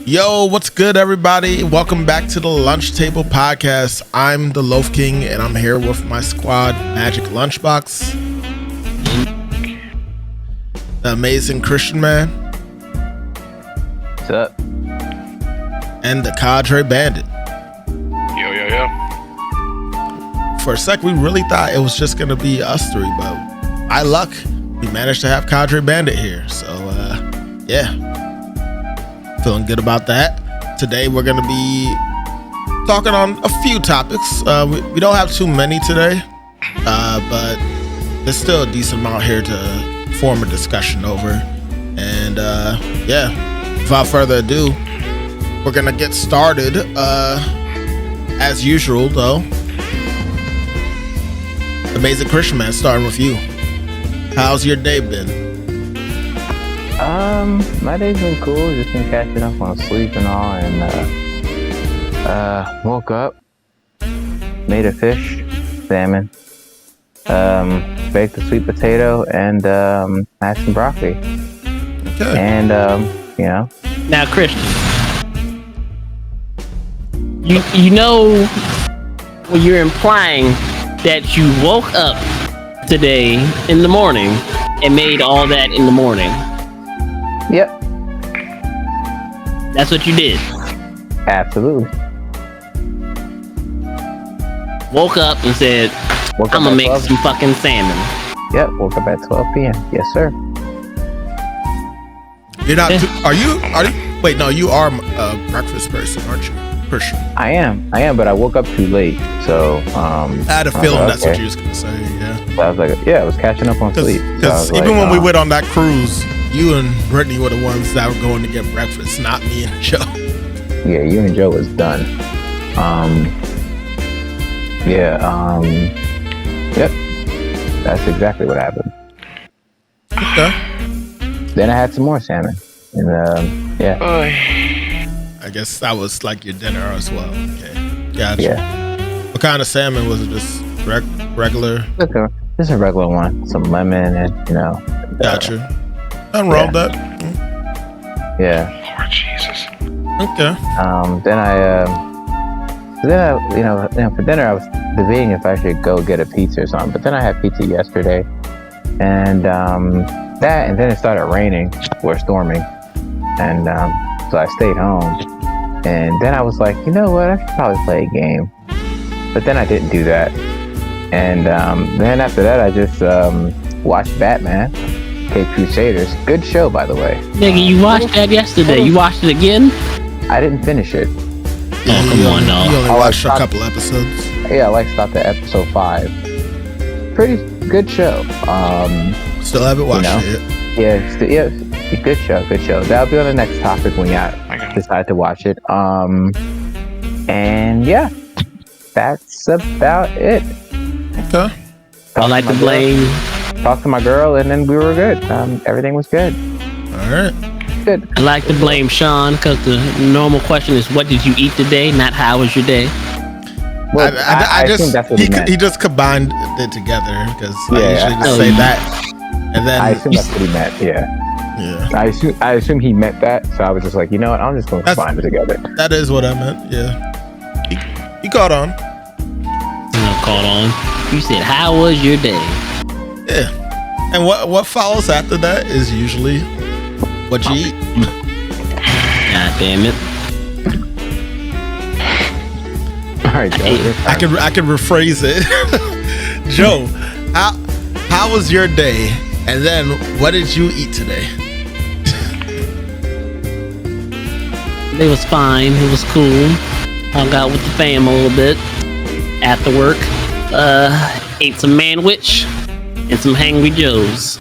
Yo, what's good, everybody? Welcome back to the Lunch Table podcast. I'm the TheLoafKing, and I'm here with my squad, Magic Lunchbox, the Amazing Christian Man, what's up, and the Kadrebandit. Yo. For a sec, we really thought it was just gonna be us three, but by luck, we managed to have Kadrebandit here. So, yeah. Feeling good about that. Today we're going to be talking on a few topics. We don't have too many today, but there's still a decent amount here to form a discussion over. And yeah, without further ado, we're going to get started. As usual, though, Amazing Christian Man, starting with you. How's your day been? My day's been cool. Just been catching up on sleep and all, and woke up, made a fish, salmon, baked a sweet potato, and had some broccoli. Okay. And you know. Now, Christian, you know when you're implying that you woke up today in the morning and made all that in the morning. Yep. That's what you did. Absolutely. Woke up and said, I'm gonna make 12. some fucking salmon. Yep. Woke up at 12 p.m. Yes, sir. You're not. Are you? Wait, no. You are a breakfast person, aren't you, Christian? I am, but I woke up too late, so I had a feeling like, that's okay. what you was gonna say. Yeah. So I was like, yeah, I was catching up on sleep. Because So even when we went on that cruise, you and Brittany were the ones that were going to get breakfast, not me and Joe. Yeah, you and Joe was done. Yep. That's exactly what happened. Okay. Then I had some more salmon. And yeah. I guess that was like your dinner as well. Okay. Gotcha. Yeah. What kind of salmon was it? Just regular? Just a regular one. Some lemon and, Gotcha. Unrolled that. Yeah. Lord Jesus. Okay. Then I for dinner I was debating if I should go get a pizza or something. But then I had pizza yesterday. And then it started raining or storming. And so I stayed home. And then I was like, you know what? I should probably play a game. But then I didn't do that. And then after that, I just watched Batman, Caped Crusaders. Good show, by the way. Nigga, you watched that yesterday. You watched it again? I didn't finish it. Yeah, come on, dog. You only watched a couple episodes. Yeah, I stopped at episode 5. Pretty good show. Still haven't watched it yet. Yeah, good show. That'll be on the next topic when you decide to watch it. And yeah, that's about it. Okay. I like to blame. Talked to my girl, and then we were good. Everything was good. All right. Good. I like to blame Sean because the normal question is, what did you eat today? Not how was your day? Well, I assume just that's what he meant. he just combined it together because I Yeah, usually just say that, and then I assume that's what he meant. Yeah. I assume he meant that, so I was just like, you know what? I'm just going to combine it together. That is what I meant. Yeah. You caught on. Caught on. You said, how was your day? Yeah. And what follows after that is usually what you eat. God damn it. All right, Joe. I can rephrase it. Joe, how was your day? And then what did you eat today? It was fine. It was cool. Hung out with the fam a little bit after work. Ate some manwich and some Hangry Joes.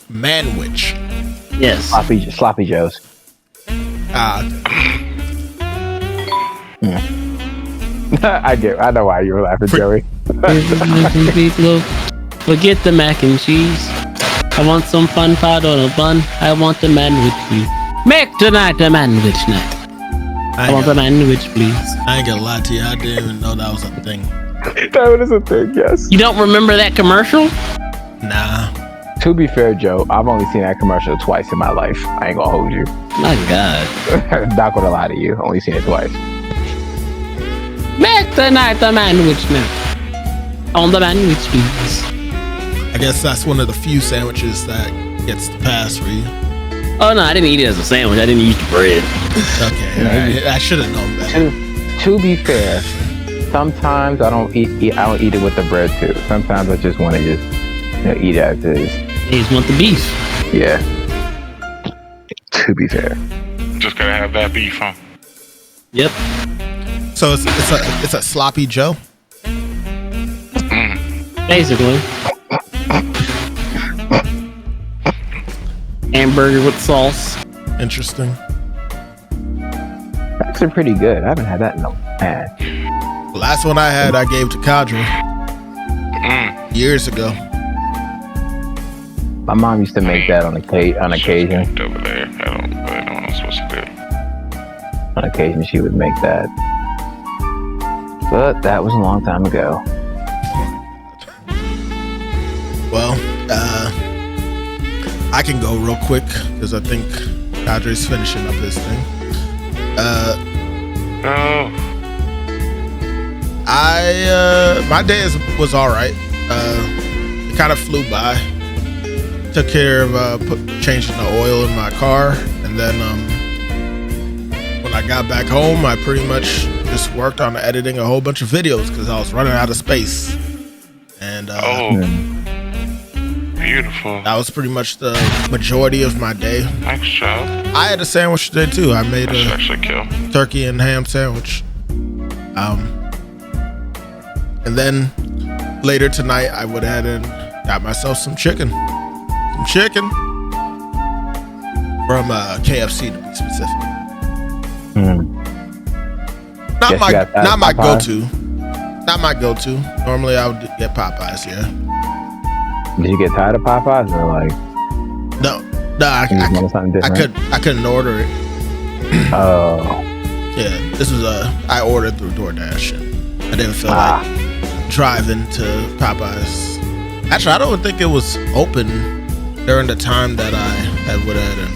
Manwich. Yes. Sloppy Joes. I know why you were laughing, Joey. Forget the mac and cheese. I want some fun pot on a bun. I want the manwich, please. Make tonight a manwich night. I want the manwich, please. I ain't gonna lie to you. I didn't even know that was a thing. That is a thing, yes. You don't remember that commercial? Nah. To be fair, Joe, I've only seen that commercial twice in my life. I ain't gonna hold you. My God. Not gonna lie to you. Only seen it twice. Back tonight, the sandwich now. On the sandwich, please. I guess that's one of the few sandwiches that gets the pass for you. Oh no, I didn't eat it as a sandwich. I didn't eat the bread. Okay, right. I should have known that. To be fair, sometimes I don't eat it with the bread too. Sometimes I just want to just eat it as is. You just want the beef. Yeah. To be fair. Just gotta have that beef, huh? Yep. So it's a sloppy Joe. Basically. Hamburger with sauce. Interesting. That's actually pretty good. I haven't had that in a man. The last one I had, I gave to Kadre years ago. My mom used to make that on occasion. Over there, I don't really know what I'm supposed to do. On occasion, she would make that. But that was a long time ago. Well, I can go real quick because I think Kadre's finishing up his thing. My day was all right. It kind of flew by. Took care of changing the oil in my car, and then when I got back home, I pretty much just worked on editing a whole bunch of videos because I was running out of space. And beautiful. that was pretty much the majority of my day. Nice job. I had a sandwich today too. I made I should a actually kill. turkey and ham sandwich. And then later tonight, I went ahead and got myself some chicken. Some chicken from KFC to be specific. Not my go-to. Not my go-to. Normally, I would get Popeyes. Yeah. Did you get tired of Popeyes or like? No. I couldn't order it. Oh. Yeah. This was I ordered through DoorDash. And I didn't feel like driving to Popeyes. Actually, I don't think it was open during the time that I had went ahead and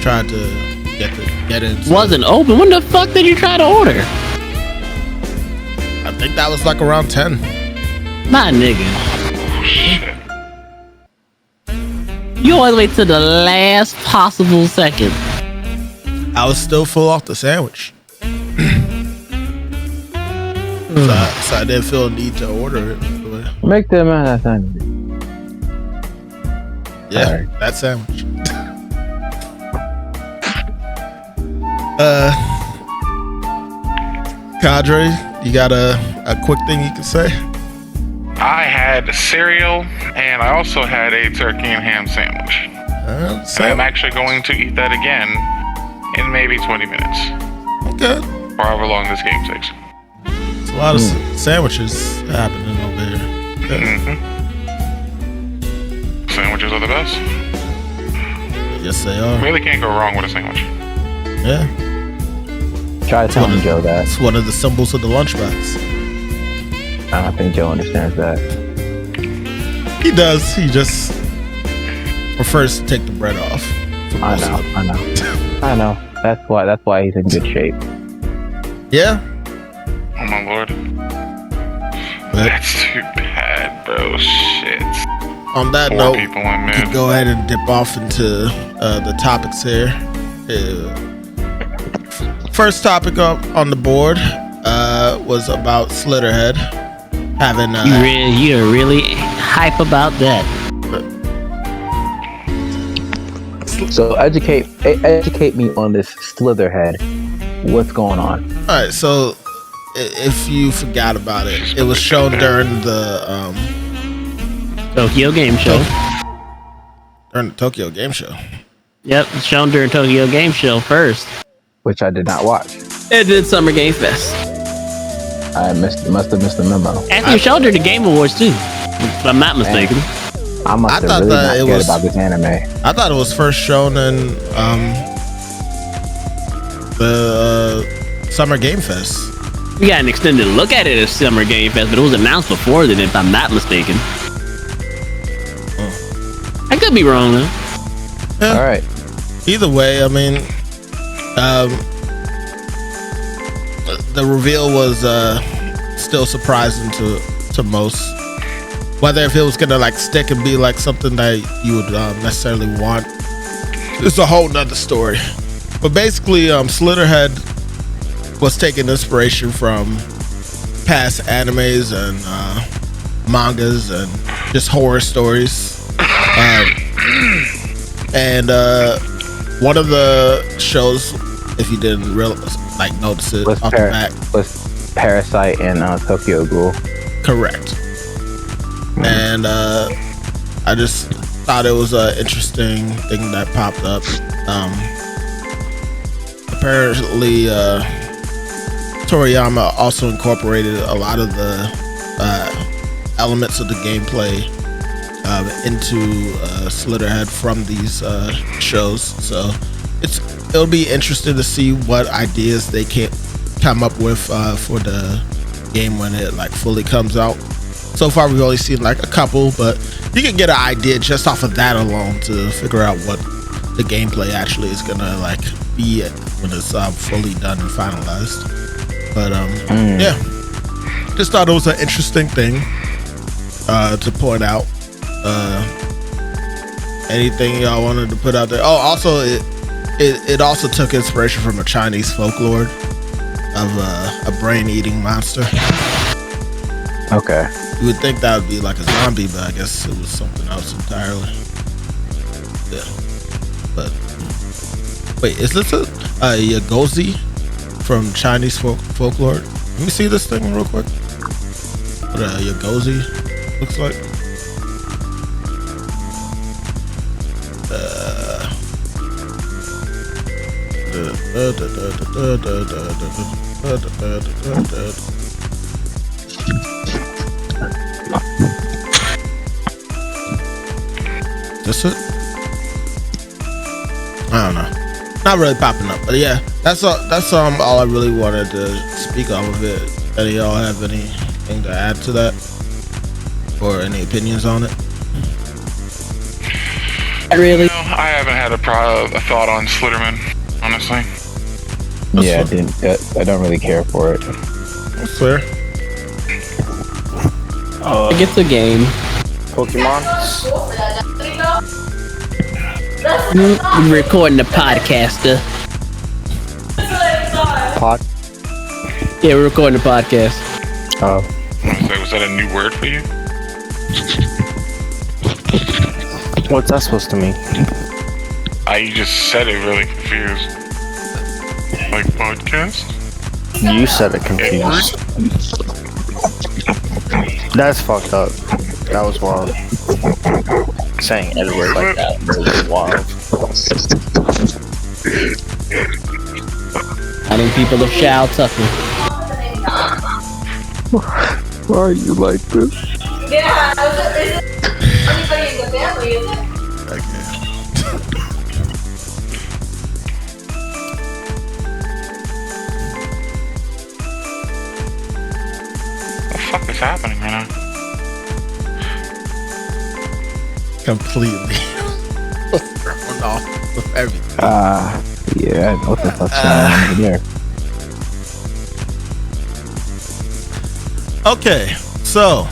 tried to get it. Wasn't open. When the fuck did you try to order? I think that was like around 10. My nigga. Oh, shit. You always wait to the last possible second. I was still full off the sandwich. So I didn't feel a need to order it. Make them out of sandwich. Yeah, Sorry. that sandwich. Kadre, you got a quick thing you can say? I had cereal, and I also had a turkey and ham sandwich. And I'm actually going to eat that again in maybe 20 minutes. Okay. Or however long this game takes. It's a lot of sandwiches happening over here. Okay. Sandwiches are the best. Yes, they are. Really can't go wrong with a sandwich. Yeah. Try telling Joe that. It's one of the symbols of the lunchbox. I don't think Joe understands that. He does. He just prefers to take the bread off. I know. That's why he's in good shape. Yeah. Oh my lord. That's too bad, bro. Shit. On that Four note, people in we mid. can go ahead and dip off into the topics here. First topic up on the board was about Slitterhead having. You're really hype about that. So educate me on this Slitherhead. What's going on? All right, so if you forgot about it, it was shown during the Tokyo Game Show. During the Tokyo Game Show. Yep, it's shown during Tokyo Game Show first. Which I did not watch. It did Summer Game Fest. I must have missed the memo. Actually, shown during the Game Awards too, if I'm not mistaken. I must have really not cared about this anime. I thought it was first shown in the Summer Game Fest. We got an extended look at it as Summer Game Fest, but it was announced before then, if I'm not mistaken. could be wrong though. Yeah. All right. Either way, I mean, the reveal was still surprising to most. Whether if it was gonna like stick and be like something that you would necessarily want, it's a whole nother story. But basically, Slitherhead was taking inspiration from past animes and mangas and just horror stories. And one of the shows, if you didn't notice it Was off the bat, was Parasite and Tokyo Ghoul. correct. And I just thought it was an interesting thing that popped up. Apparently, Toriyama also incorporated a lot of the elements of the gameplay into Slitherhead from these shows. So it'll be interesting to see what ideas they can come up with for the game when it like fully comes out. So far we've only seen like a couple, but you can get an idea just off of that alone to figure out what the gameplay actually is gonna like be when it's fully done and finalized. But yeah, just thought it was an interesting thing to point out. Anything y'all wanted to put out there? Oh, also it also took inspiration from a Chinese folklore of a brain-eating monster. Okay. You would think that would be like a zombie, but I guess it was something else entirely. Yeah. But wait, is this a Yagozi from Chinese folklore? Let me see this thing real quick. What a Yagozi looks like. This it? I don't know. Not really popping up, but yeah, that's all I really wanted to speak off of it. Any of y'all have anything to add to that, or any opinions on it? Really? No, I haven't had a thought on Slitterman, honestly. Yeah, I don't really care for it. That's fair. It's a game. Pokemon? We're recording the podcaster. Pod? Yeah, we're recording the podcast. Oh. Was that a new word for you? What's that supposed to mean? You just said it really confused. Like podcast? You said it confused. That's fucked up. That was wild. Saying Edward like that was wild. I think people of Shao Tucker. Why are you like this? Yeah, is it anybody in the family, is it? Okay. What the fuck is happening right now? Completely thrown off with everything. Yeah, what the fuck's going on over there? Okay, so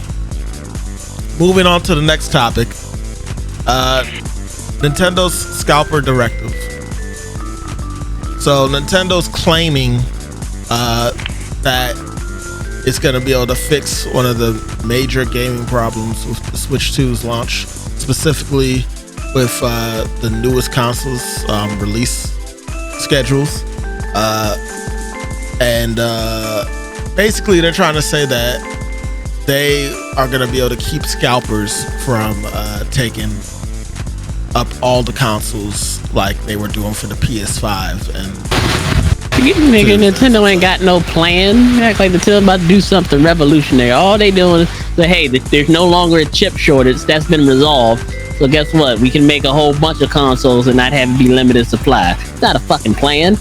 moving on to the next topic. Nintendo's scalper directive. So Nintendo's claiming that it's going to be able to fix one of the major gaming problems with the Switch 2's launch, specifically with the newest consoles release schedules. And basically they're trying to say that they are going to be able to keep scalpers from taking up all the consoles like they were doing for the PS5. And Nigga, Nintendo ain't got no plan. Act like Nintendo about to do something revolutionary. All they doing is say, hey, there's no longer a chip shortage. That's been resolved. So guess what? We can make a whole bunch of consoles and not have it be limited supply. It's not a fucking plan.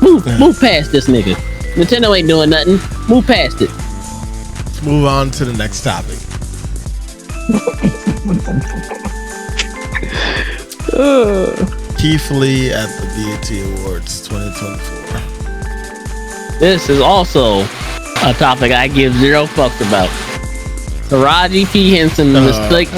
Move past this nigga. Nintendo ain't doing nothing. Move past it. let's move on to the next topic. Keith Lee at the BET Awards 2024. This is also a topic I give zero fucks about. Taraji P. Henson mistake.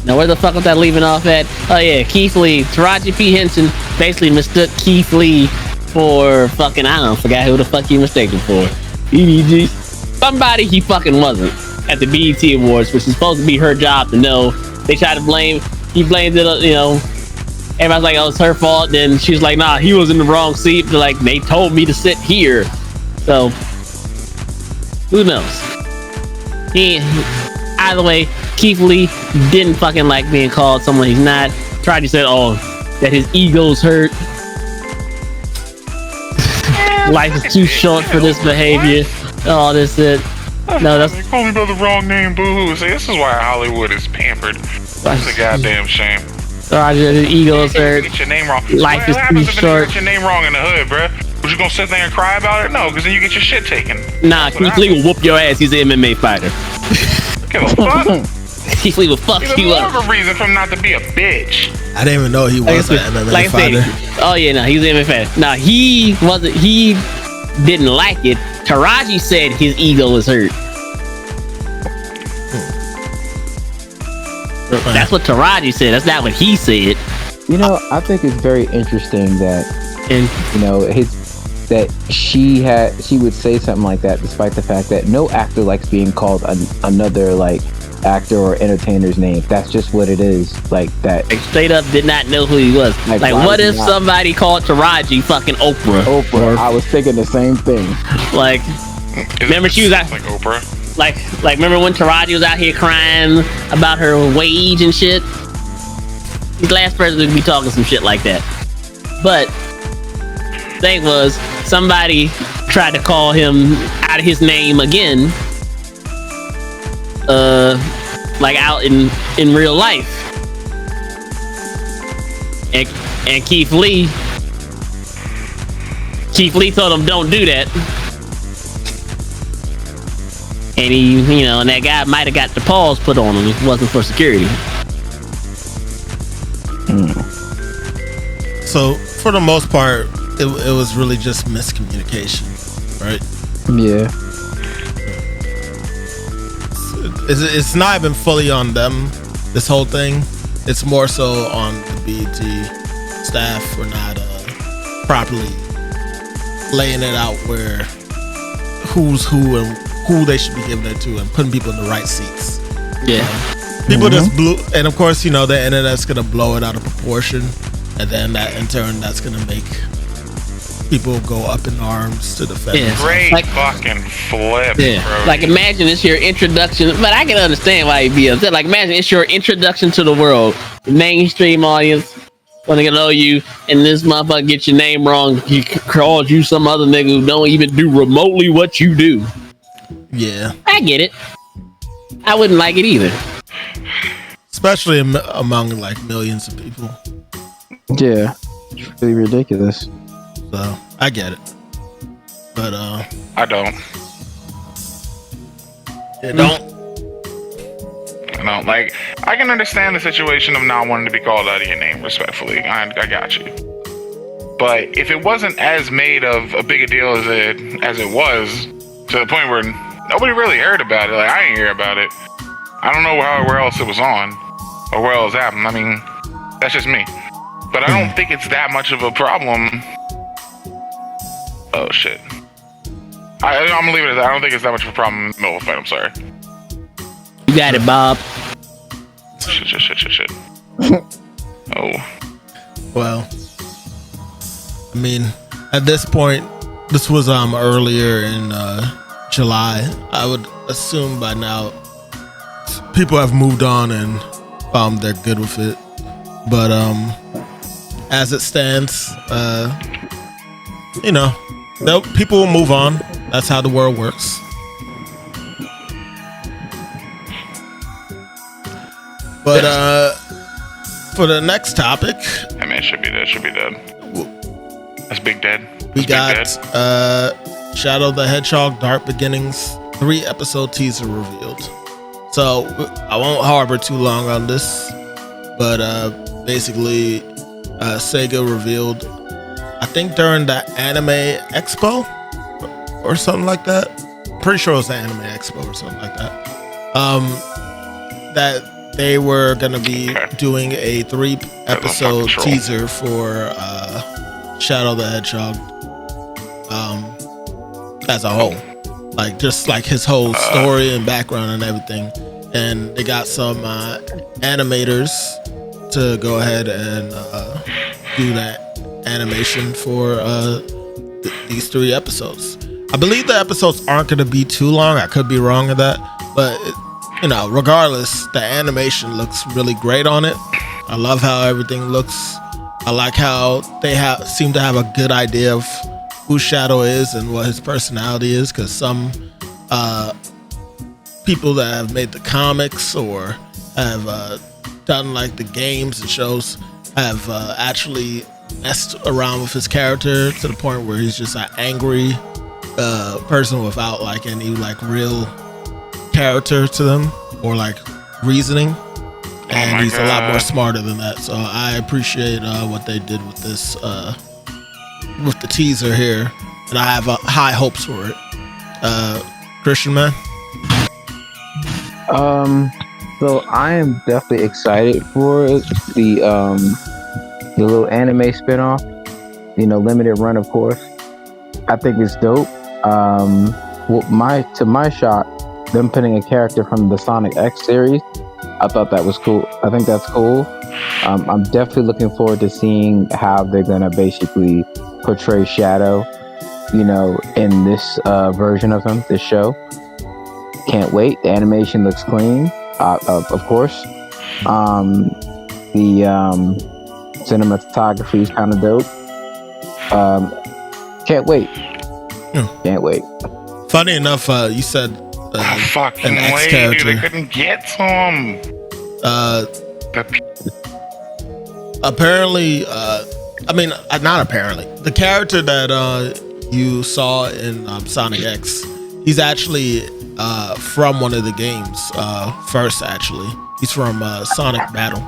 Now where the fuck was that leaving off at? Oh yeah, Keith Lee. Taraji P. Henson basically mistook Keith Lee for fucking, I don't know, forgot who the fuck he mistaken for. EDG. Somebody he fucking wasn't at the BET Awards, which is supposed to be her job to know. They tried to blame, he blamed it, you know, everybody's like, oh, it's her fault. Then she was like, nah, he was in the wrong seat. They're like, they told me to sit here. So, who knows? Either way, Keith Lee didn't fucking like being called someone he's not. Taraji said, oh, that his ego's hurt. Life is too short for this behavior. All this shit. No, that's... They call me by the wrong name, boo-hoo. See, this is why Hollywood is pampered. That's a goddamn shame. Roger, his ego's hurt. Get your name wrong. Life is too short. Get your name wrong in the hood, bruh. Was you gonna sit there and cry about it? No, because then you get your shit taken. Nah, Keith Lee will whoop your ass. He's an MMA fighter. Give a fuck. Keith Lee will fuck you up. More of a reason for him not to be a bitch. I didn't even know he was an MMA fighter. Oh yeah, no, he's an MMA fighter. Now he wasn't. He didn't like it. Taraji said his ego was hurt. That's what Taraji said. That's not what he said. You know, I think it's very interesting that, you know, she would say something like that, despite the fact that no actor likes being called another like actor or entertainer's name. That's just what it is. Like that. Like, straight up did not know who he was. Like what if somebody called Taraji fucking Oprah? Oprah. I was thinking the same thing. Like, remember she was out like Oprah. Like remember when Taraji was out here crying about her wage and shit? The last person would be talking some shit like that. But thing was, somebody tried to call him out of his name again, like out in real life, and Keith Lee told him don't do that, and he, you know, and that guy might have got the paws put on him if it wasn't for security. So for the most part, it was really just miscommunication, right? Yeah. It's not even fully on them, this whole thing. It's more so on the BET staff for not properly laying it out where who's who and who they should be giving it to and putting people in the right seats. Yeah. People just blew, and of course, you know, the internet's gonna blow it out of proportion, and then that in turn, that's gonna make people go up in arms to defend. Yeah. Great fucking flip, bro. Like imagine it's your introduction, but I can understand why you'd be upset. Like imagine it's your introduction to the world, mainstream audience want to know you, and this motherfucker gets your name wrong. He calls you some other nigga who don't even do remotely what you do. Yeah, I get it. I wouldn't like it either. Especially among like millions of people. Yeah, it's really ridiculous. So I get it, but I don't. You don't. No, like I can understand the situation of not wanting to be called out of your name, respectfully. I got you. But if it wasn't as made of a big a deal as it was, to the point where nobody really heard about it, like I didn't hear about it. I don't know where else it was on or where else happened. I mean, that's just me. But I don't think it's that much of a problem. Oh shit. I'm gonna leave it at that. I don't think it's that much of a problem in the middle of a fight. I'm sorry. You got it, Bob. Shit. Oh. Well, I mean, at this point, this was earlier in July. I would assume by now people have moved on and they're good with it. But as it stands, you know, people will move on. That's how the world works. But for the next topic, I mean, it should be dead. That's Big Dead. We got Shadow the Hedgehog Dark Beginnings 3-episode teaser revealed. So I won't harbor too long on this, but basically Sega revealed, I think during the Anime Expo or something like that. Pretty sure it was the Anime Expo or something like that. That they were gonna be doing a 3-episode teaser for Shadow the Hedgehog as a whole, like just like his whole story and background and everything. And they got some animators to go ahead and do that animation for these 3 episodes. I believe the episodes aren't going to be too long. I could be wrong in that, but you know, regardless, the animation looks really great on it. I love how everything looks. I like how they seem to have a good idea of who Shadow is and what his personality is, because some people that have made the comics or have done like the games and shows have actually messed around with his character to the point where he's just an angry person without like any like real character to them or like reasoning, and he's a lot more smarter than that. So I appreciate what they did with this with the teaser here, and I have high hopes for it. Christian man. So I am definitely excited for the little anime spinoff. You know, limited run, of course. I think it's dope. To my shock, them putting a character from the Sonic X series, I thought that was cool. I think that's cool. I'm definitely looking forward to seeing how they're gonna basically portray Shadow, you know, in this version of him, this show. Can't wait. The animation looks clean, of course. The cinematography is kind of dope. Can't wait. Can't wait. Funny enough, you said fucking an X way, character. dude. I couldn't get to him. Apparently, not apparently. The character that you saw in Sonic X, he's actually from one of the games. First, actually, he's from Sonic Battle.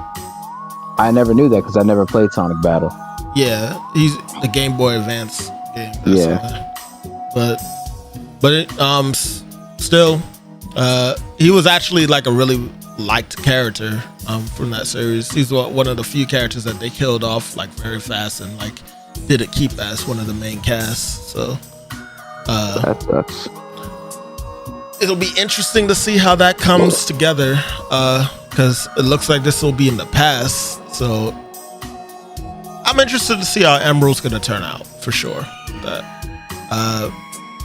I never knew that because I never played Sonic Battle. Yeah, he's the Game Boy Advance game. But still, he was actually like a really liked character from that series. He's one of the few characters that they killed off like very fast and like didn't keep as one of the main casts. So That's it'll be interesting to see how that comes together, because it looks like this will be in the past. So I'm interested to see how Emerald's gonna turn out for sure. That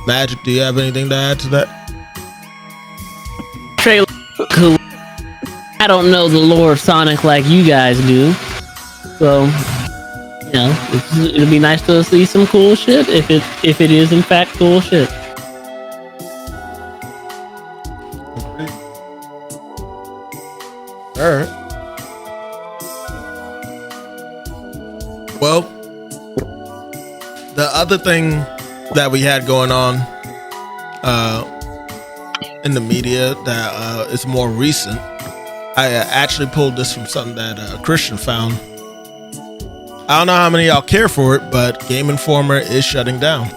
Magic, do you have anything to add to that? Trailer cool. I don't know the lore of Sonic like you guys do, so you know it'll be nice to see some cool shit if it is in fact cool shit. All right. Well, the other thing that we had going on in the media that is more recent, I actually pulled this from something that Christian found. I don't know how many of y'all care for it, but Game Informer is shutting down.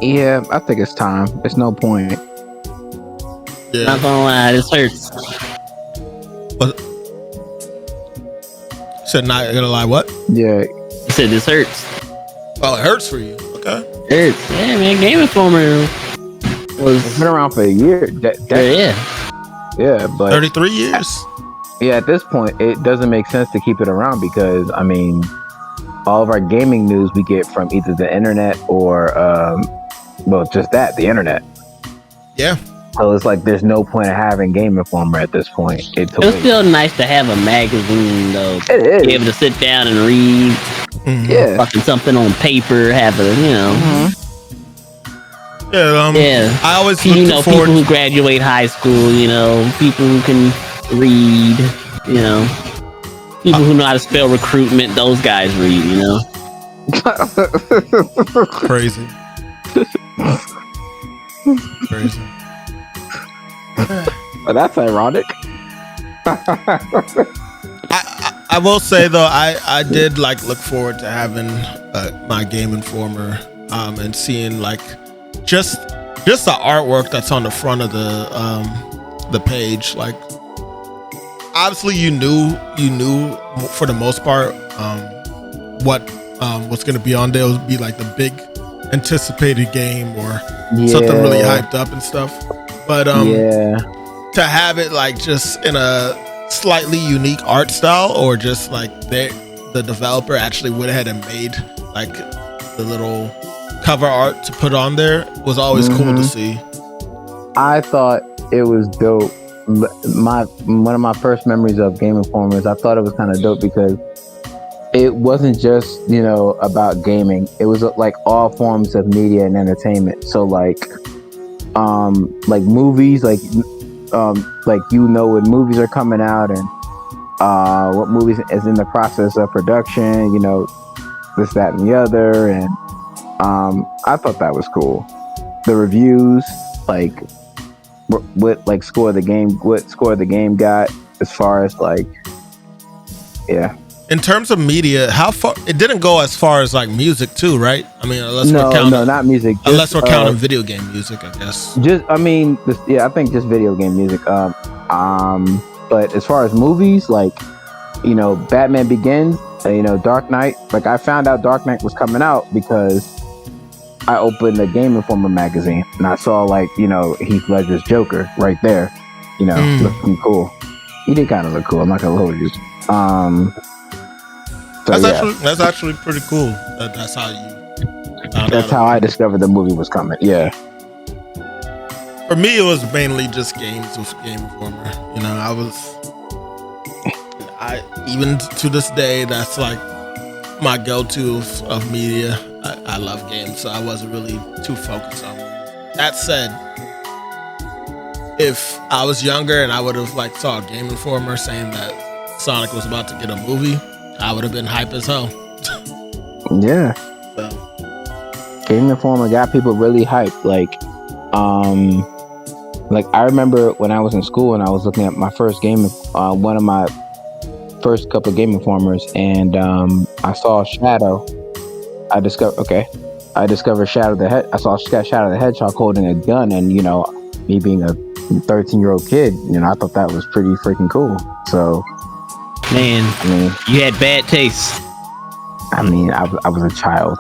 Yeah, I think it's time. There's no point. Yeah. Not gonna lie, this hurts. What? Said not gonna lie. What? Yeah. I said this hurts. Oh, it hurts for you. Okay. It hurts. Yeah, man. Game Informer was It's been around for a year. Yeah, but 33 years. yeah, at this point, it doesn't make sense to keep it around because, I mean, all of our gaming news we get from either the internet or, just the internet. Yeah. So it's like there's no point of having Game Informer at this point. It was still nice to have a magazine, though. It is. Be able to sit down and read. Mm-hmm. Yeah. Fucking something on paper, have a, you know. Mm-hmm. Yeah. I always people who graduate high school, you know, people who can read, you know, people who know how to spell recruitment, those guys read, you know. Crazy. Crazy. Well, that's ironic. I I will say though, I did like look forward to having my Game Informer and seeing like just the artwork that's on the front of the page. Like obviously you knew for the most part what what's going to be on there would be like the big anticipated game or something really hyped up and stuff. But to have it like just in a slightly unique art style, or just like the developer actually went ahead and made like the little cover art to put on there, was always cool to see. I thought it was dope. One of my first memories of Game Informers, I thought it was kind of dope because it wasn't just, you know, about gaming. It was like all forms of media and entertainment. So like movies, like you know when movies are coming out and what movies is in the process of production, you know, this, that, and the other. And I thought that was cool. The reviews, like what like score the game got, as far as like, yeah. In terms of media, how far it didn't go as far as like music too, right? I mean, unless we're counting, not music. Unless we're counting video game music, I guess. I think just video game music. But as far as movies, like, you know, Batman Begins, you know, Dark Knight. Like I found out Dark Knight was coming out because I opened the Game Informer magazine and I saw like, you know, Heath Ledger's Joker right there. You know, looking cool. He did kind of look cool. I'm not gonna hold you. So, that's actually pretty cool. That's how you. That's how I discovered the movie was coming. Yeah. For me, it was mainly just games with Game Informer. You know, I even to this day, that's like my go-to of media. I love games, so I wasn't really too focused on movies. That said, if I was younger and I would have like saw a Game Informer saying that Sonic was about to get a movie, I would have been hype as hell. Yeah. So. Game Informer got people really hyped. Like I remember when I was in school and I was looking at my first game, one of my first couple of Game Informers, and I saw Shadow. I discovered Shadow the Hedgehog. I saw Shadow the Hedgehog holding a gun, and you know, me being a 13-year-old kid, you know, I thought that was pretty freaking cool. So, man, I mean, you had bad taste. I mean, I was a child.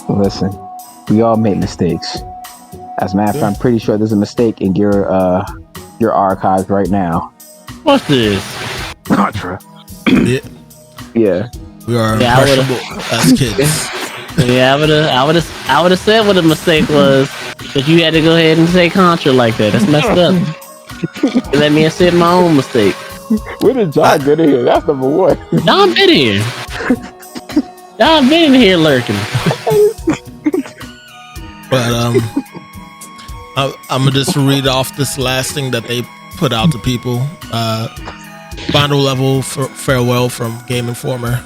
Listen, we all make mistakes. As a matter of fact, I'm pretty sure there's a mistake in your archives right now. What's this? Contra. Yeah. We are impressionable as kids. Yeah, I would have said what a mistake was, but you had to go ahead and say Contra like that. That's messed up. You let me accept my own mistake. Where did John get in here? That's number one. John been here. John been in here lurking. But I'm gonna just read off this last thing that they put out to people. Final level farewell from Game Informer.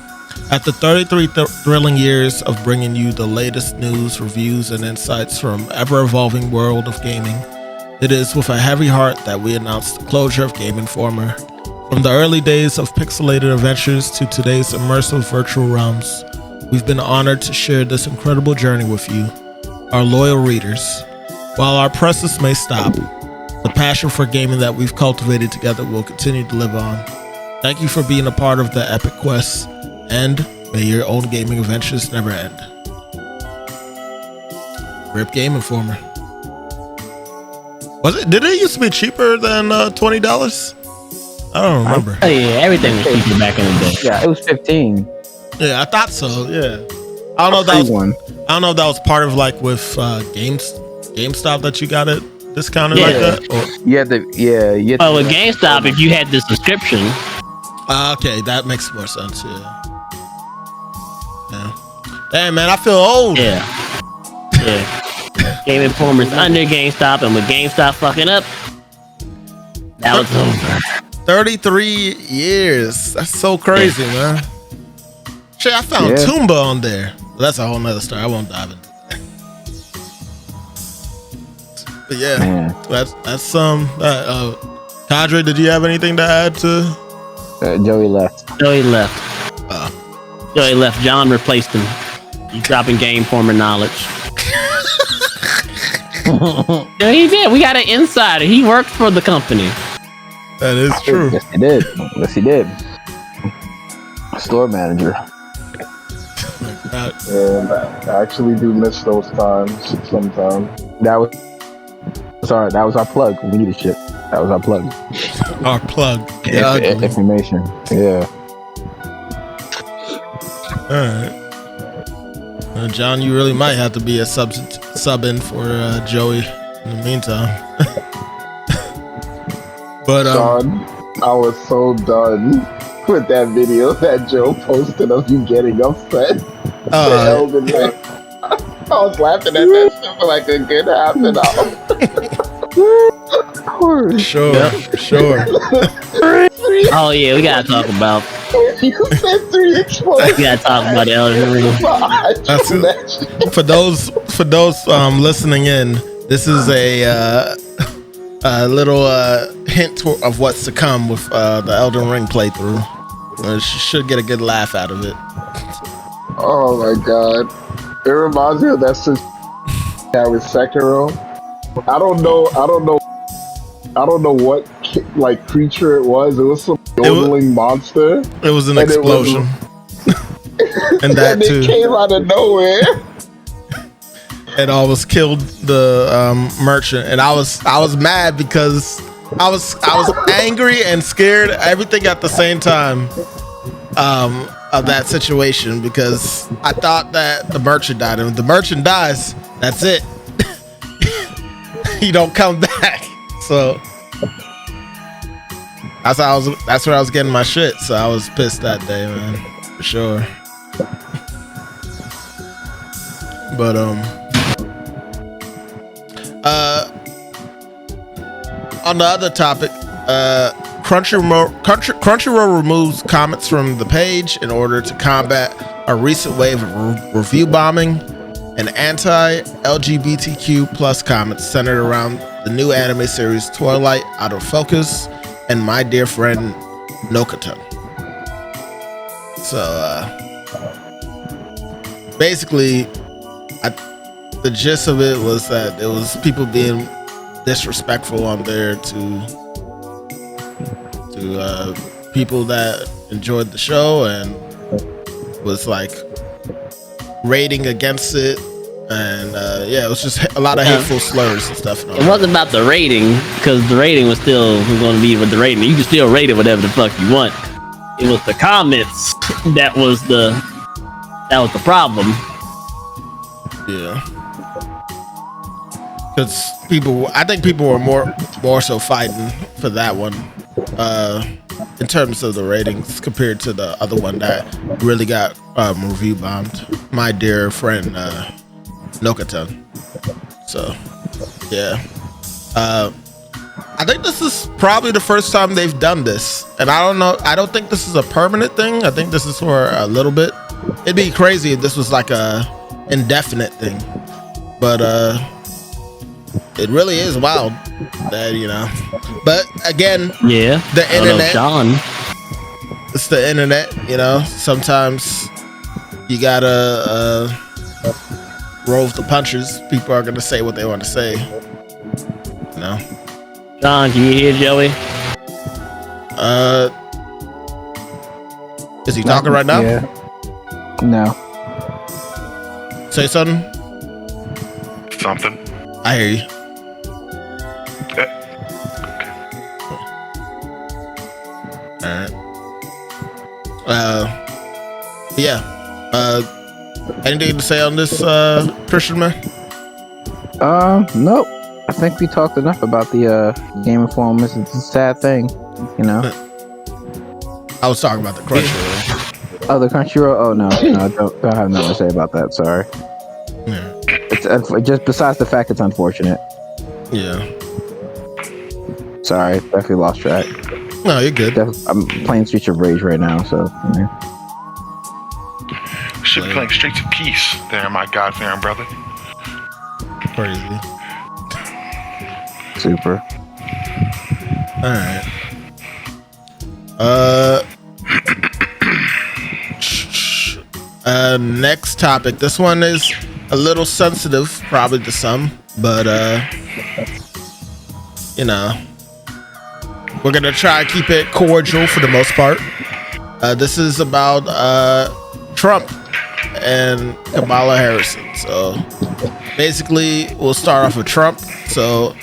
After 33 thrilling years of bringing you the latest news, reviews, and insights from ever-evolving world of gaming, it is with a heavy heart that we announce the closure of Game Informer. From the early days of pixelated adventures to today's immersive virtual realms, we've been honored to share this incredible journey with you, our loyal readers. While our presses may stop, the passion for gaming that we've cultivated together will continue to live on. Thank you for being a part of the epic quest, and may your own gaming adventures never end. Rip Game Informer. Did it used to be cheaper than $20? I don't remember. Oh yeah, everything was cheaper back in the day. Yeah, it was 15. Yeah, I thought so. Yeah, I don't know if that was part of like with GameStop that you got it discounted like that. Or? Oh, with GameStop, if you had the subscription. Okay, that makes more sense. Yeah. Damn, man, I feel old. Yeah. Game Informer's under GameStop, and with GameStop fucking up, that was over. 33 years. That's so crazy, man. Shit, I found Toomba on there. That's a whole nother story. I won't dive into that. But yeah, that's Kadre, did you have anything to add to Joey left. Joey left. Joey left. John replaced him. He's dropping game former knowledge. Yeah, he did. We got an insider. He worked for the company. That is true. Yes, he did. Yes, he did. Store manager. And I actually do miss those times sometimes. That was our plug. We needed shit. That was our plug. Our plug. Yeah, information. Yeah. all right. John, you really might have to be a sub in for Joey in the meantime. But John, I was so done with that video that Joe posted of you getting upset. I was laughing at that shit for like a good half an hour. Sure, yep. Sure. Oh yeah, we gotta talk about. You said 3 explosions. We gotta talk about the Elden Ring. For those listening in, this is a little hint of what's to come with the Elden Ring playthrough. Should get a good laugh out of it. Oh my god. It reminds me of that since with Sekiro. I don't know what like creature it was. It was some yodeling monster. It was an explosion. And that and too. It came out of nowhere. It almost killed the merchant, and I was mad because I was angry and scared, everything at the same time. Of that situation, because I thought that the merchant died, and if the merchant dies, that's it. He don't come back. So that's where I was getting my shit. So I was pissed that day, man, for sure. But on the other topic, Crunchyroll removes comments from the page in order to combat a recent wave of review bombing and anti-LGBTQ plus comments centered around the new anime series Twilight Out of Focus and My Dear Friend Nokata. So basically, the gist of it was that it was people being disrespectful on there to people that enjoyed the show and was like rating against it, and it was just a lot of hateful slurs and stuff. It wasn't about the rating, because the rating was still going to be with the rating. You can still rate it whatever the fuck you want. It was the comments that was the problem. Yeah, because I think people were more so fighting for that one. In terms of the ratings compared to the other one that really got review bombed, My Dear Friend Nokata. So yeah, I think this is probably the first time they've done this, and I don't think this is a permanent thing. I think this is for a little bit. It'd be crazy if this was like a indefinite thing, but it really is wild that, but again, yeah, the internet, John. It's the internet, sometimes you gotta roll with the punches. People are gonna say what they want to say, John, can you hear Joey? Is he talking right now? Yeah. No. Say something. I hear you. Alright. Anything to say on this, Christian man? Nope. I think we talked enough about the Game Inform. It's a sad thing, I was talking about the Crunchyroll. Oh, the Crunchyroll? Oh, no, I don't have nothing to say about that. Sorry. Yeah. It's just besides the fact it's unfortunate. Yeah. Sorry, definitely lost track. No, you're good. I'm playing Streets of Rage right now, so. Yeah. Should be playing Streets of Peace there, my God-fearing brother. Crazy. Super. All right. Next topic. This one is a little sensitive, probably to some, but you know, we're gonna try to keep it cordial for the most part. This is about Trump and Kamala Harris. So basically, we'll start off with Trump. So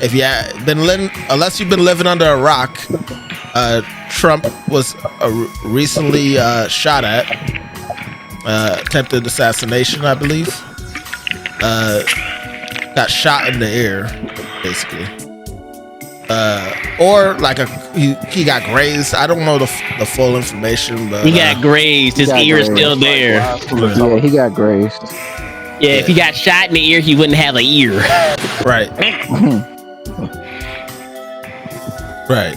if you unless you've been living under a rock, Trump was recently shot at, attempted assassination, I believe. Got shot in the ear, basically. Or like he got grazed. I don't know the full information, but he got grazed. His ear is still there. Yeah, he got grazed. Yeah, if he got shot in the ear, he wouldn't have an ear. Right. Right.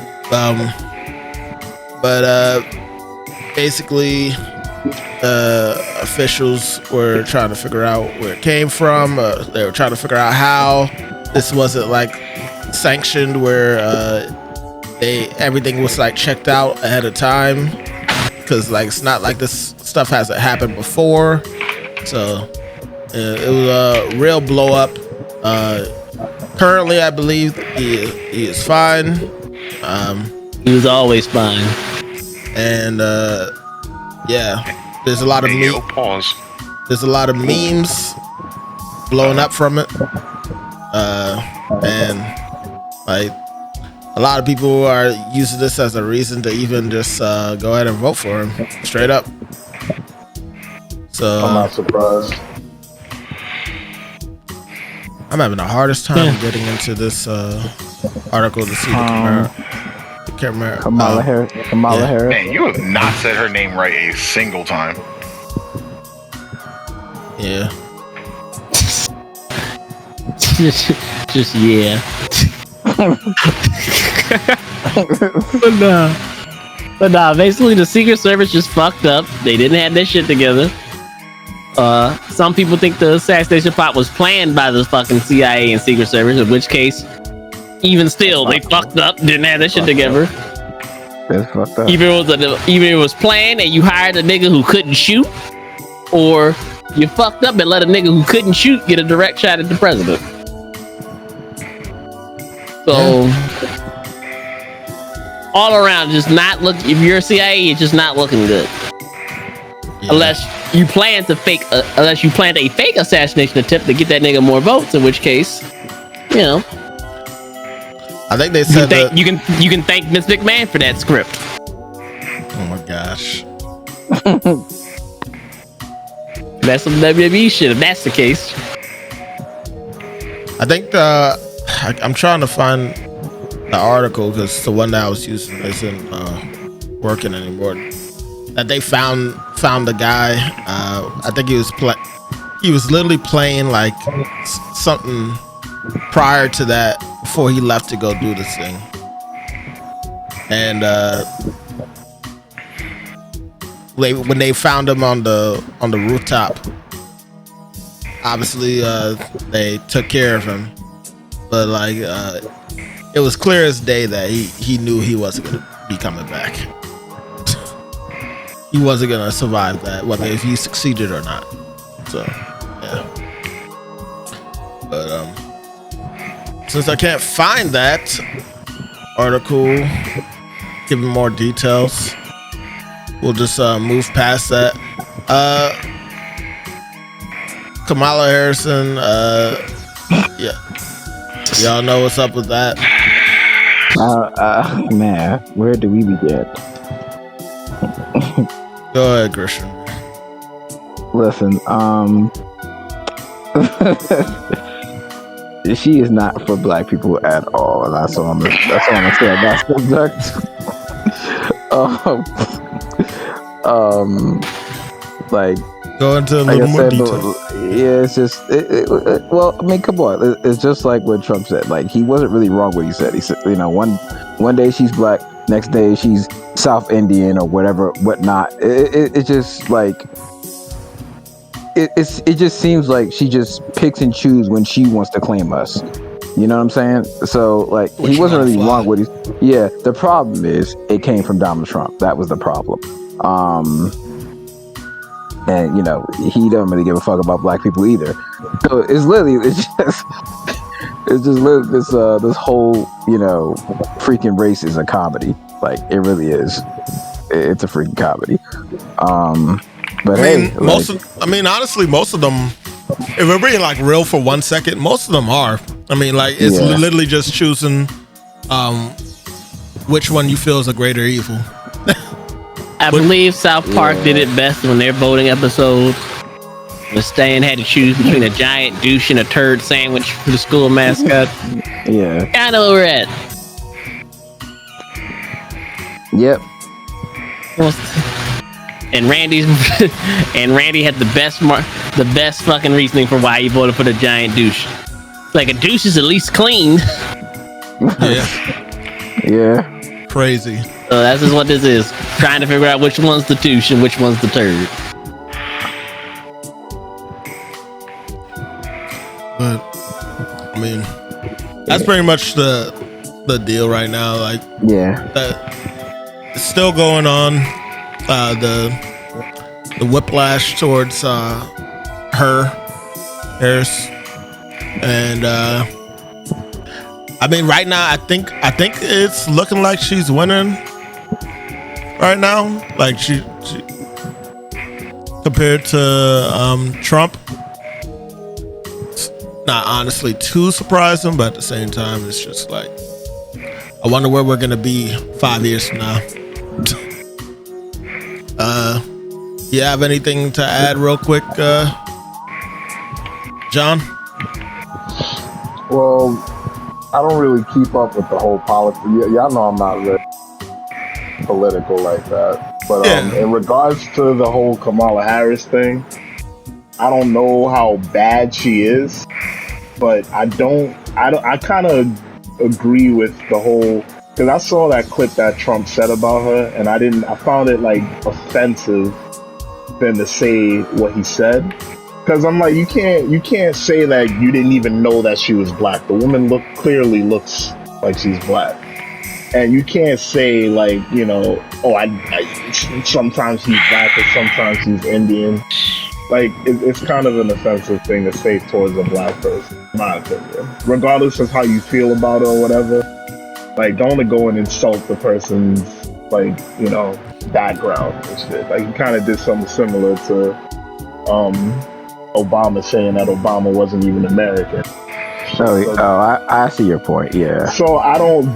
But basically, officials were trying to figure out where it came from. They were trying to figure out how this wasn't like sanctioned, where everything was like checked out ahead of time, because like it's not like this stuff hasn't happened before. So it was a real blow up. Currently, I believe he is fine. He was always fine. And yeah, there's a lot of there's a lot of memes blowing up from it. And like a lot of people are using this as a reason to even just go ahead and vote for him straight up. So I'm not surprised. I'm having the hardest time getting into this article to see the camera. Kamala Harris. Man, you have not said her name right a single time. Yeah. just yeah. But nah, basically the Secret Service just fucked up. They didn't have their shit together. Some people think the assassination plot was planned by the fucking CIA and Secret Service, in which case, even still, they fucked up, didn't have their shit together. That's fucked up. Either it was planned and you hired a nigga who couldn't shoot, or you fucked up and let a nigga who couldn't shoot get a direct shot at the president. So, all around, just not look. If you're CIA, it's just not looking good. Yeah. Unless you planned a fake assassination attempt to get that nigga more votes, in which case, you know, I think they said you can thank Vince McMahon for that script. Oh my gosh, that's some WWE shit. If that's the case, I think I'm trying to find the article because the one that I was using isn't working anymore. That they found the guy. I think he was literally playing like something prior to that before he left to go do this thing. And when they found him on the rooftop, obviously they took care of him. But like it was clear as day that he knew he wasn't gonna be coming back. He wasn't gonna survive that, whether if he succeeded or not. So yeah. But since I can't find that article giving more details, we'll just move past that. Kamala Harrison, yeah. Y'all know what's up with that? Man, where do we begin? Go ahead, Christian. Listen, she is not for black people at all, and that's all I'm gonna say about subject. Like, go into a like little more detail. Yeah, it's just well, I mean, come on, it's just like what Trump said. Like, he wasn't really wrong what he said. He said, you know, one day she's black, next day she's South Indian or whatnot. It just like it just seems like she just picks and chooses when she wants to claim us. You know what I'm saying? So like, he wasn't really wrong with it. Yeah, the problem is it came from Donald Trump. That was the problem. and you know he don't really give a fuck about black people either. So it's just this whole, you know, freaking race is a comedy. Like it really is. It's a freaking comedy. But honestly, most of them, if we're being like real for 1 second, most of them are. I mean, like it's literally just choosing which one you feel is a greater evil. I believe South Park did it best when their voting episode. The Stan had to choose between a giant douche and a turd sandwich for the school mascot. Yeah. I know where we're at. Yep. And Randy had the best fucking reasoning for why he voted for the giant douche. Like a douche is at least clean. Yeah. Crazy. So that's just what this is. Trying to figure out which one's the douche and which one's the turd. But I mean, that's pretty much the deal right now. Like, it's still going on. The whiplash towards Harris, and I mean, right now, I think it's looking like she's winning. Right now, like she compared to Trump. Not honestly too surprising, but at the same time, it's just like, I wonder where we're gonna be 5 years from now. You have anything to add real quick, John? Well, I don't really keep up with the whole politics. Y'all know I'm not really political like that. But in regards to the whole Kamala Harris thing, I don't know how bad she is, but I kind of agree with the whole, because I saw that clip that Trump said about her, and I found it like offensive than to say what he said. Because I'm like, you can't say that you didn't even know that she was black. The woman clearly looks like she's black. And you can't say like, you know, sometimes he's black or sometimes he's Indian. Like, it's kind of an offensive thing to say towards a black person, in my opinion. Regardless of how you feel about it or whatever, like, don't go and insult the person's, like, you know, background and shit. Like, he kind of did something similar to Obama saying that Obama wasn't even American. I see your point. Yeah. So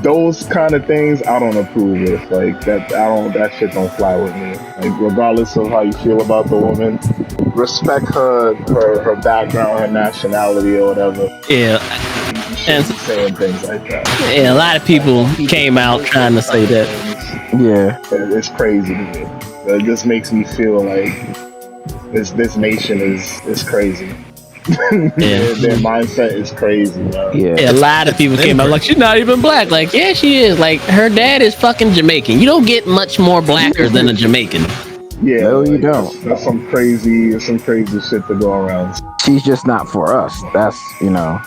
those kind of things I don't approve with. Like that shit don't fly with me. Like, regardless of how you feel about the woman, respect her background, her nationality or whatever. Yeah. And saying things like that. Yeah, a lot of people came out trying to say that. Yeah. It's crazy to me. It just makes me feel like this nation is crazy. Their mindset is crazy, man. Yeah, a lot of people came out like, she's not even black. Like, yeah, she is. Like, her dad is fucking Jamaican. You don't get much more blacker than a Jamaican. Yeah, no, you don't. That's some crazy shit to go around. She's just not for us. That's, you know,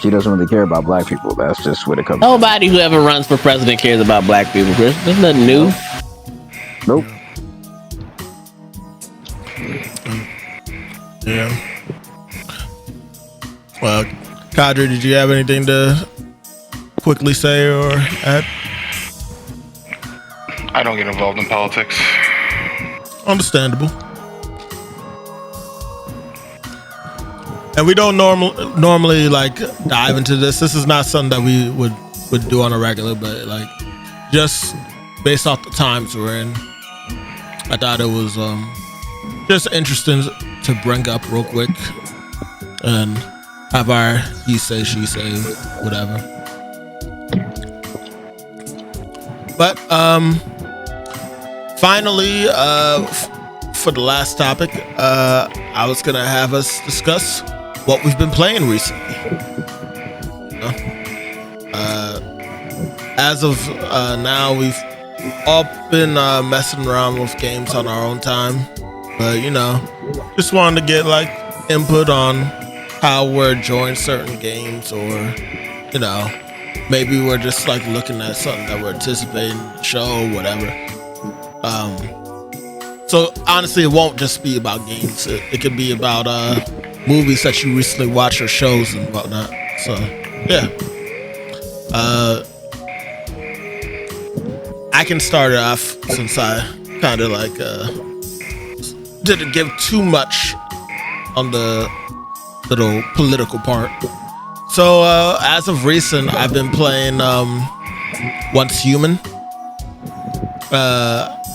she doesn't really care about black people. That's just what it comes. Nobody who ever runs for president cares about black people, Chris. There's nothing new. Nope. Yeah. Well, Kadri, did you have anything to quickly say or add? I don't get involved in politics. Understandable. And we don't normally like dive into this. This is not something that we would do on a regular, but like just based off the times we're in, I thought it was just interesting to bring up real quick and have our he say, she say, whatever. But finally, for the last topic, I was gonna have us discuss what we've been playing recently. You know? As of now, we've all been messing around with games on our own time. But, you know, just wanted to get, like, input on how we're enjoying certain games, or, you know, maybe we're just, like, looking at something that we're anticipating, show, whatever. So honestly, it won't just be about games. It could be about movies that you recently watched or shows and whatnot. So yeah. I can start it off since I kind of like didn't give too much on the little political part. So as of recent, I've been playing Once Human.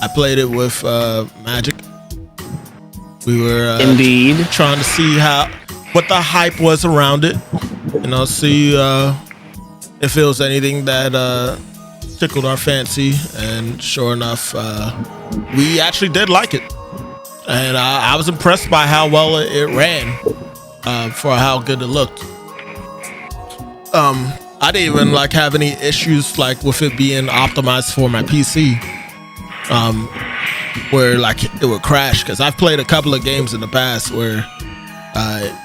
I played it with Magic. We were Indeed trying to see what the hype was around it. See if it was anything that tickled our fancy, and sure enough, we actually did like it, and I was impressed by how well it ran for how good it looked. I didn't even like have any issues like with it being optimized for my PC, where like it would crash, because I've played a couple of games in the past where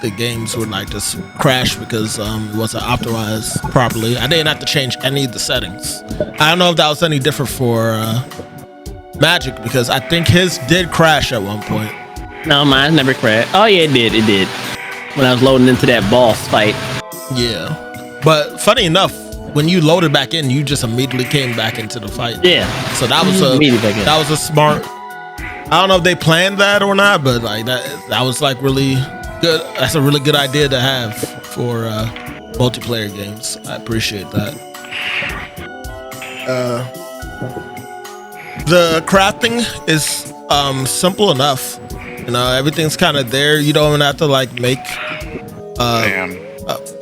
the games would like just crash because it wasn't optimized properly. I didn't have to change any of the settings. I don't know if that was any different for Magic, because I think his did crash at one point. No, mine never crashed. Oh yeah, it did. When I was loading into that boss fight. Yeah. But funny enough, when you loaded back in, you just immediately came back into the fight. Yeah. So that was a smart. I don't know if they planned that or not, but like that was like really good. That's a really good idea to have for multiplayer games. I appreciate that. The crafting is simple enough. Everything's kind of there. You don't even have to like make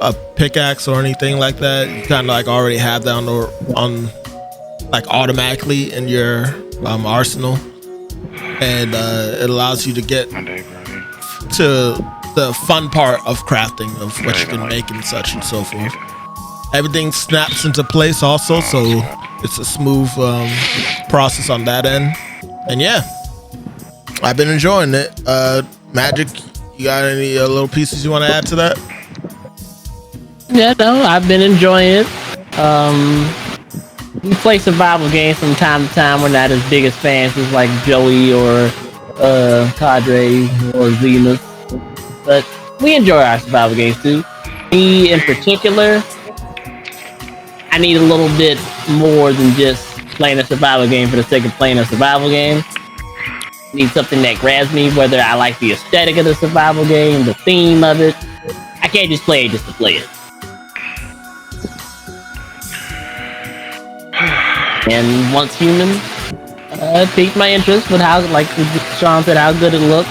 a pickaxe or anything like that. You kind of like already have that on like automatically in your arsenal, and it allows you to get to the fun part of crafting, of what you can make and such and so forth. Everything snaps into place also, so it's a smooth process on that end. And yeah, I've been enjoying it. Magic, you got any little pieces you want to add to that? Yeah, no, I've been enjoying it. We play survival games from time to time. We're not as big as fans as like Joey or Cadre or Zenith, but we enjoy our survival games too. Me in particular, I need a little bit more than just playing a survival game for the sake of playing a survival game. I need something that grabs me, whether I like the aesthetic of the survival game, the theme of it. I can't just play it just to play it. And Once Human piqued my interest with how, like Sean said, how good it looked,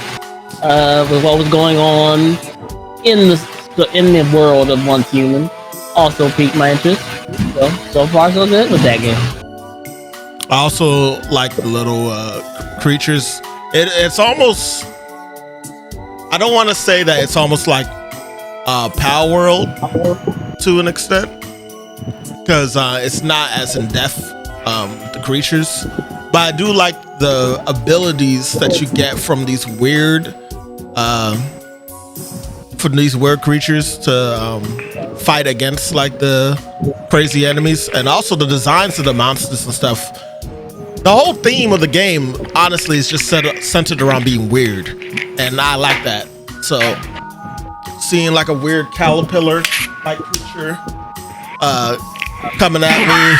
with what was going on in the world of Once Human. Also piqued my interest. So far so good with that game. I also like the little creatures. It's almost, I don't want to say that it's almost like Power World to an extent, because it's not as in depth, the creatures, but I do like the abilities that you get from these weird creatures to fight against like the crazy enemies, and also the designs of the monsters and stuff. The whole theme of the game, honestly, is just centered around being weird, and I like that. So seeing like a weird caterpillar like creature coming at me,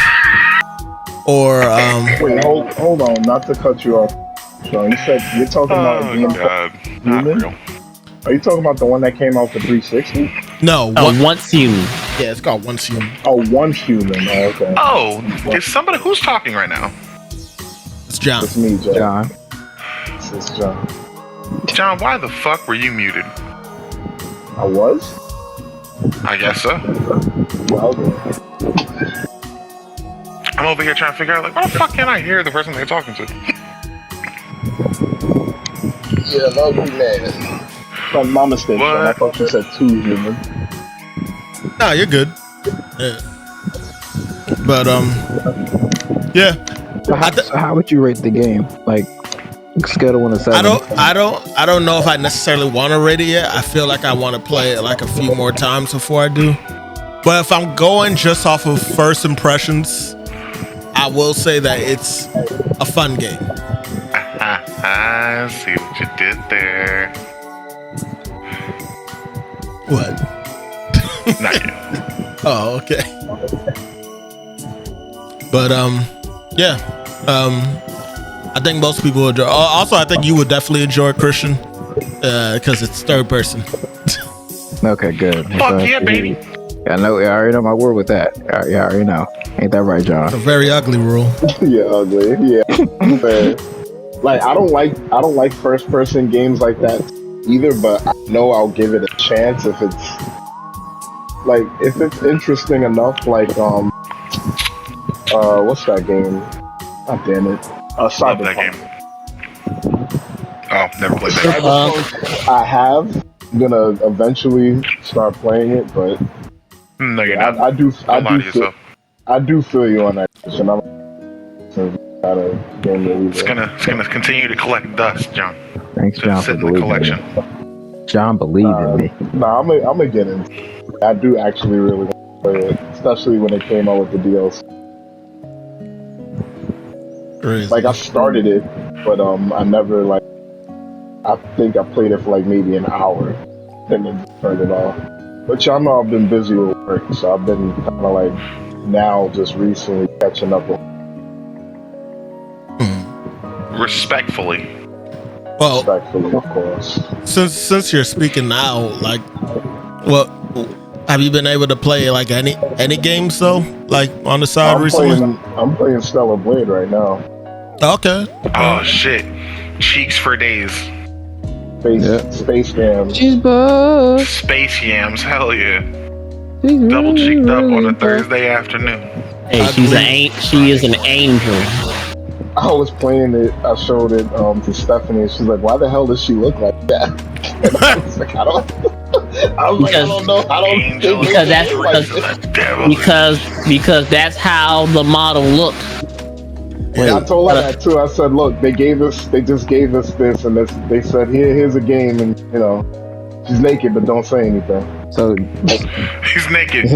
or wait, hold on, not to cut you off, Sean. You said you're talking about Human? Are you talking about the one that came out for 360? No, Once Human. Yeah, it's called Once Human. Oh, Once Human. Oh, okay. Oh, is somebody who's talking right now? It's John. It's me, John. It's John. John, why the fuck were you muted? I was? I guess so. Well, I'm over here trying to figure out, like, why the fuck can't I hear the person they're talking to? yeah, that would be mad. My mistake. I thought you said 2 human. No, you're good. Yeah. But yeah. So how would you rate the game? Like, scale of 1 to 7. I don't know if I necessarily want to rate it yet. I feel like I want to play it like a few more times before I do. But if I'm going just off of first impressions, I will say that it's a fun game. I see what you did there. What? Not you. Oh, okay. But yeah. I think most people would enjoy. Also, I think you would definitely enjoy Christian, because it's third person. Okay, good. Fuck yeah, baby. I know. I already know my word with that. Yeah, I already know. Ain't that right, John? It's a very ugly rule. Yeah, ugly. Yeah. Man. Like I don't like first person games like that either, but I know I'll give it a chance if it's interesting enough. Like what's that game? God damn it. Love that game. Oh, never played that game. I have. I'm gonna eventually start playing it, but no, you're not. I do feel you on that. It's gonna continue to collect dust, John. Thanks, Just John, sit for in the believing collection. in me. John, believe in me. Nah, I'm gonna get in. I do actually really want to play it, especially when it came out with the DLC. Crazy. Like I started it, but I never I think I played it for maybe an hour, and then turned it off. But y'all know I've been busy with work, so I've been kind of now just recently catching up with. Respectfully. Well, respectfully, of course. Since you're speaking now, what have you been able to play any games though, on the side recently? I'm playing Stellar Blade right now. Okay. Oh shit, cheeks for days. Space yams. Space yams, hell yeah. Double cheeked up on a Thursday afternoon. Hey, she is an angel. I was playing it. I showed it to Stephanie. She's like, "Why the hell does she look like that?" And I was like, "I don't know. I don't think because that's how the model looked. Yeah, I told her that too. I said, "Look, they just gave us this, and they said here's a game, and she's naked, but don't say anything." So he's naked.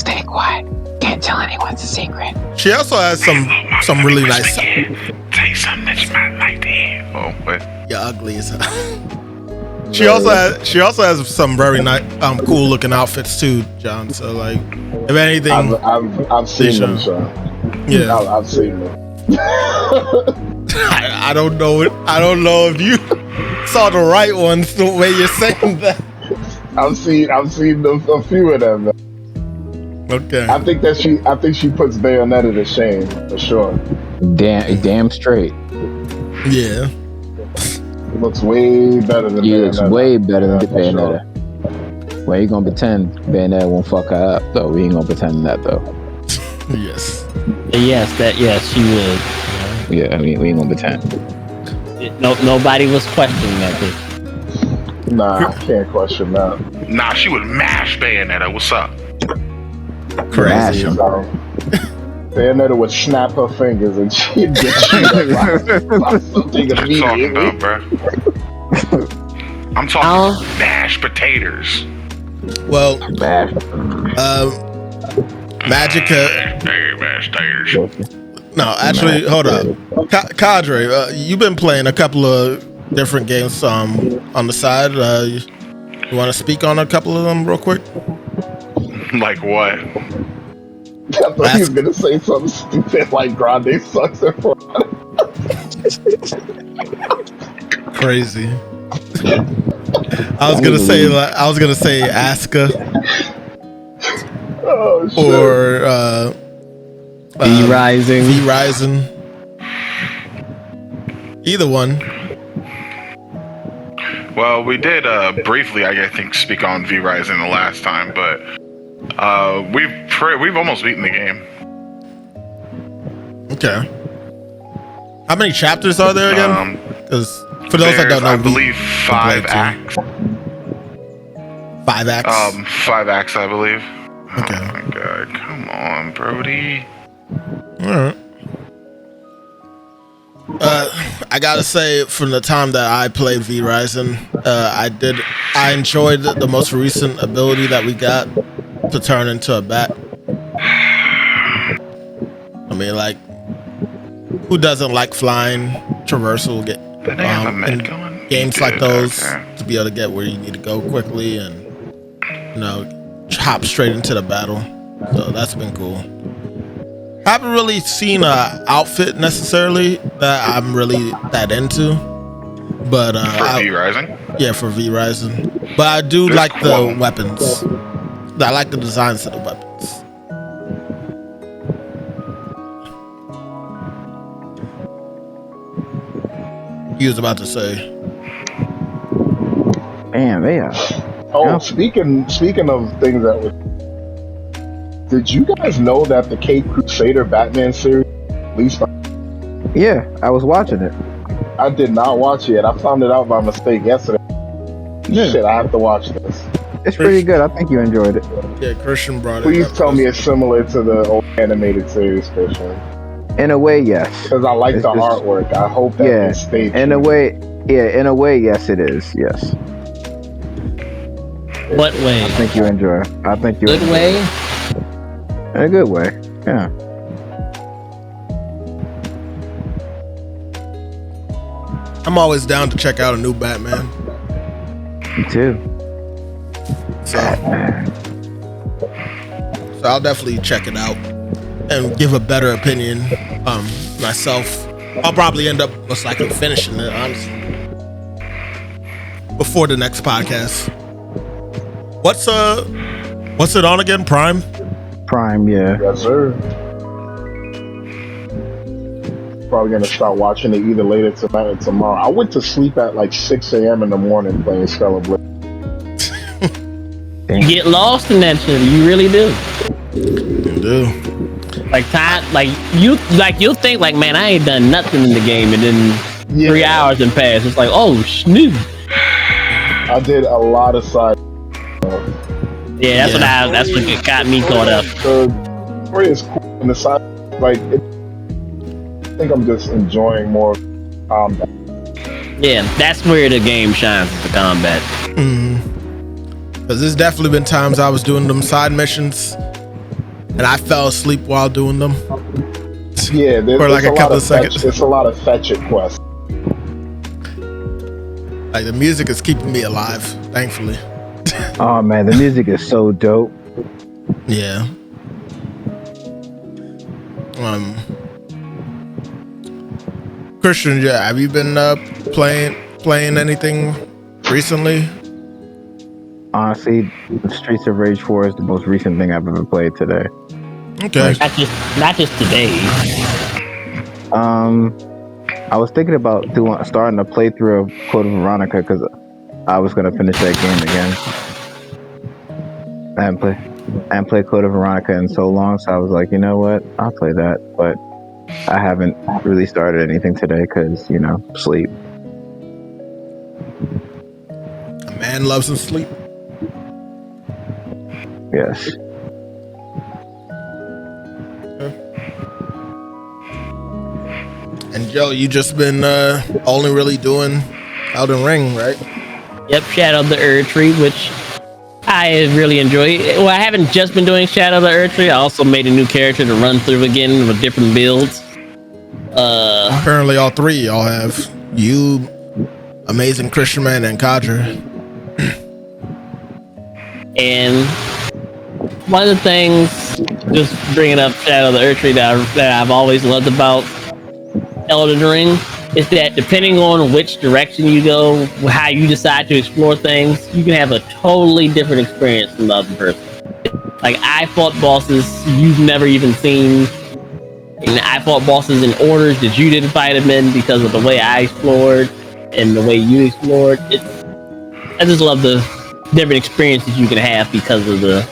Stay quiet. Can't tell anyone, it's a secret. She also has some really nice. Tell you something that you might like to hear. Oh, wait. You're ugly as hell. She also has some very nice, cool looking outfits too, John. So if anything, I've seen them, sir. Yeah, I've seen them. I don't know if you saw the right ones the way you're saying that. I've seen a few of them. Okay. I think she puts Bayonetta to shame for sure. Damn straight. Yeah. It looks way better than Bayonetta. It's way better than Bayonetta. Sure. Well, you gonna pretend Bayonetta won't fuck her up though? We ain't gonna pretend that though. Yes. Yes, she would. Yeah, I mean we ain't gonna pretend. Nobody was questioning that. Nah, I can't question that. Nah, she would mash Bayonetta. What's up? Crazy. Bayonetta would snap her fingers and she'd get chewed up by something immediately. I'm talking mashed potatoes. Well, Magica. Mashed taters. No, actually, hold up. Kadre, you've been playing a couple of different games on the side. You want to speak on a couple of them real quick? Like what? I thought he was going to say something stupid like Grande sucks at Crazy. I was gonna say Asuka. Oh, shit. Or V-Rising. Either one. Well, we did briefly, I think, speak on V-Rising the last time, but we've almost beaten the game. Okay. How many chapters are there again? Because for those that don't know, I believe 5 acts. 5 acts. 5 acts, I believe. Okay. Oh my god! Come on, Brody. All right. I gotta say, from the time that I played V-Rising, I enjoyed the most recent ability that we got to turn into a bat. I mean, who doesn't like flying traversal in games like those to be able to get where you need to go quickly and hop straight into the battle. So that's been cool. Haven't really seen a outfit necessarily that I'm really that into, but for V Rising. Yeah, for V Rising. But I do like the weapons. I like the designs of the weapons. You was about to say. Damn, yeah. Oh, Yeah. speaking of things that were. Did you guys know that the Caped Crusader Batman series released? Yeah, I was watching it. I did not watch it. I found it out by mistake yesterday. Yeah. Shit, I have to watch this. It's pretty good. I think you enjoyed it. Yeah, Christian brought it Please up. tell me it's similar to the old animated series, Christian. In a way, yes. Because I like the artwork. I hope that Yeah. they stay true. In a way, yes, it is. Yes. What way? I think you enjoy it. I think you Good enjoy way? it. In a good way. Yeah. I'm always down to check out a new Batman. Me too. So I'll definitely check it out and give a better opinion myself. I'll probably end up most likely finishing it, honestly, before the next podcast. What's it on again? Prime? Prime, yeah. Yes, sir. Probably gonna start watching it either later tonight or tomorrow. I went to sleep at like 6 a.m. in the morning playing Celebrate. You get lost in that shit. You really do. You do. Like time, you'll think like, man, I ain't done nothing in the game, and then 3 hours and pass. It's like, oh, snoo. I did a lot of side. Yeah, that's what got me caught up. The story is cool and the side, like, I think I'm just enjoying more combat. Yeah, that's where the game shines, is the combat. Because there's definitely been times I was doing them side missions and I fell asleep while doing them. Yeah, for like a couple of seconds. It's a lot of fetch it quests. Like the music is keeping me alive, thankfully. Oh man, the music is so dope. Yeah. Christian, yeah, have you been playing anything recently? Honestly, Streets of Rage 4 is the most recent thing I've ever played today. Okay. Not just today. I was thinking about starting a playthrough of Code of Veronica because I was gonna finish that game again. I haven't played Code of Veronica in so long, so I was like, you know what, I'll play that. But I haven't really started anything today because, sleep. A man loves his sleep. Yes. And Joe, you just been only really doing Elden Ring, right? Yep, Shadow of the Erd Tree, which I really enjoy. Well, I haven't just been doing Shadow of the Erd Tree. I also made a new character to run through again with different builds. Apparently all three y'all have. You, Amazing Christian Man, and Kadra. And one of the things, just bringing up Shadow of the Erd Tree, that I've always loved about Elden Ring is that depending on which direction you go, how you decide to explore things, you can have a totally different experience from the other person. Like, I fought bosses you've never even seen, and I fought bosses in orders that you didn't fight them in because of the way I explored and the way you explored. I just love the different experiences you can have because of the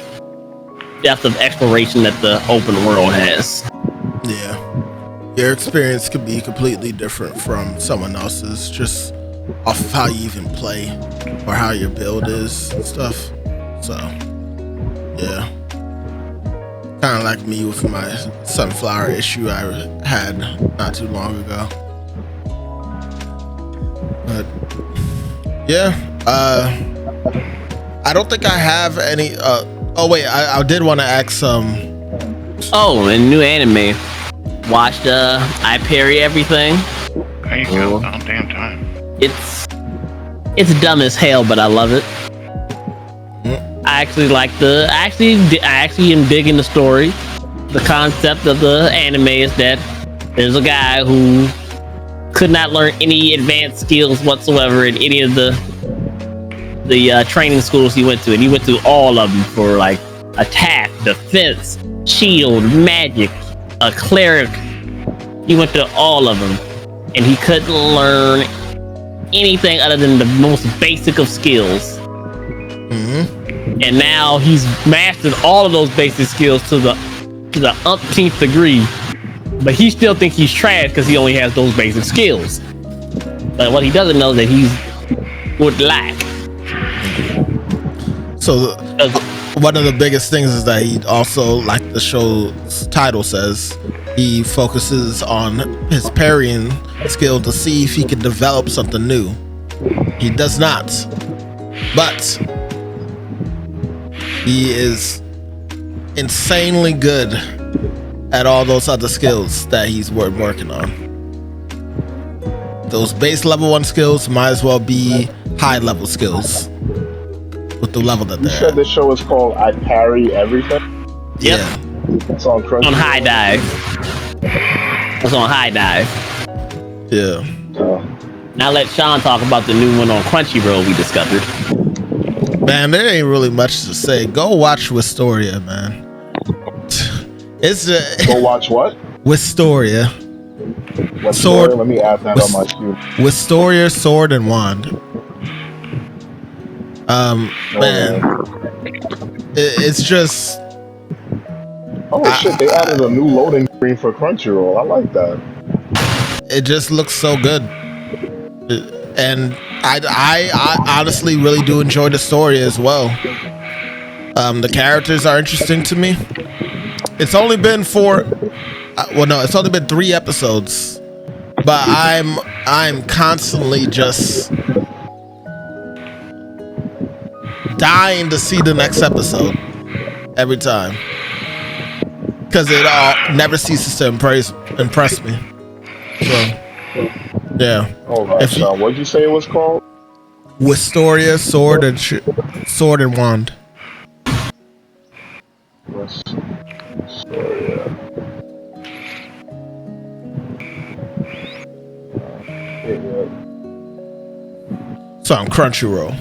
depth of exploration that the open world has. Yeah. Your experience could be completely different from someone else's, just off of how you even play or how your build is and stuff. So, yeah. Kind of like me with my sunflower issue I had not too long ago. But, yeah. I don't think I have any... oh, wait. I did want to ask some... Oh, and new anime. Watched I Parry Everything. How you feel? Oh, damn time. It's dumb as hell, but I love it. I actually I actually am digging the story. The concept of the anime is that there's a guy who could not learn any advanced skills whatsoever in any of the training schools he went to, and he went to all of them for like attack, defense, shield, magic, a cleric. He went to all of them, and he couldn't learn anything other than the most basic of skills. And now he's mastered all of those basic skills to the umpteenth degree, but he still thinks he's trash because he only has those basic skills. But what he doesn't know is that he would lack. So one of the biggest things is that he also, like the show's title says, he focuses on his parrying skill to see if he can develop something new. He does not, but he is insanely good at all those other skills that he's working on. Those base level 1 skills might as well be high level skills with the level that they're You said the show is called I Parry Everything? Yep. Yeah. It's on Crunchyroll. On High Dive. It's on High Dive. Yeah. Now let Sean talk about the new one on Crunchyroll we discovered. Man, there ain't really much to say. Go watch Wistoria, man. It's Go watch what? Wistoria. What Sword. story? Let me add that on my queue. Wistoria, Sword and Wand. Man, it's just. Oh shit! They added a new loading screen for Crunchyroll. I like that. It just looks so good, and I honestly really do enjoy the story as well. The characters are interesting to me. It's only been it's only been 3 episodes, but I'm constantly just dying to see the next episode every time, because it all never ceases to impress me. So, yeah. All right, Sean. What'd you say it was called? Wistoria, Sword and Wand. Wistoria. So on Crunchyroll.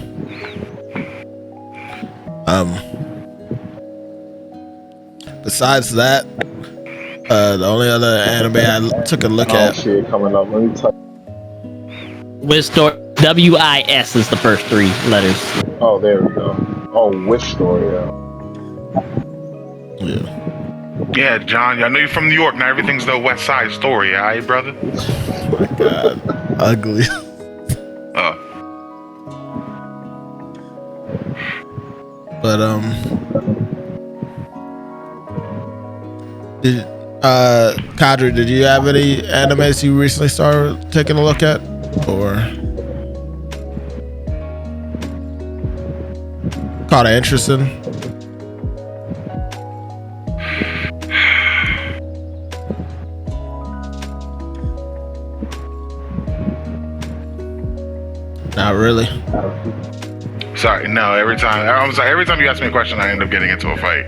Besides that, the only other anime I took a look I at. don't see it coming up. Let me type. WIS is the first 3 letters. Oh, there we go. Oh, Wistoria. Yeah. Yeah, John, I know you're from New York. Now everything's the West Side Story, alright, brother? Oh my God, ugly. But Kadri, did you have any animes you recently started taking a look at, or caught an interest in? Not really. Sorry, no. Every time you ask me a question, I end up getting into a fight.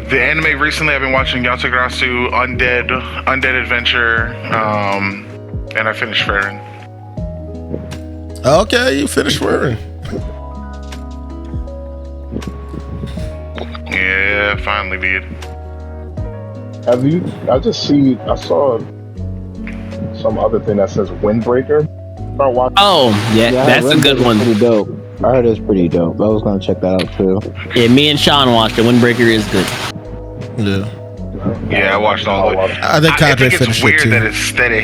The anime recently, I've been watching Yatagarasu Undead Adventure, and I finished Farron. Okay, you finished Farron. Yeah, finally did. Have you? I saw some other thing that says Windbreaker. Oh, yeah, that's a good one. Pretty dope. I heard it was pretty dope. I was gonna check that out too. Yeah, me and Sean watched it. Windbreaker is good. Yeah, I watched all of it. I think Kadri finished weird it too. that it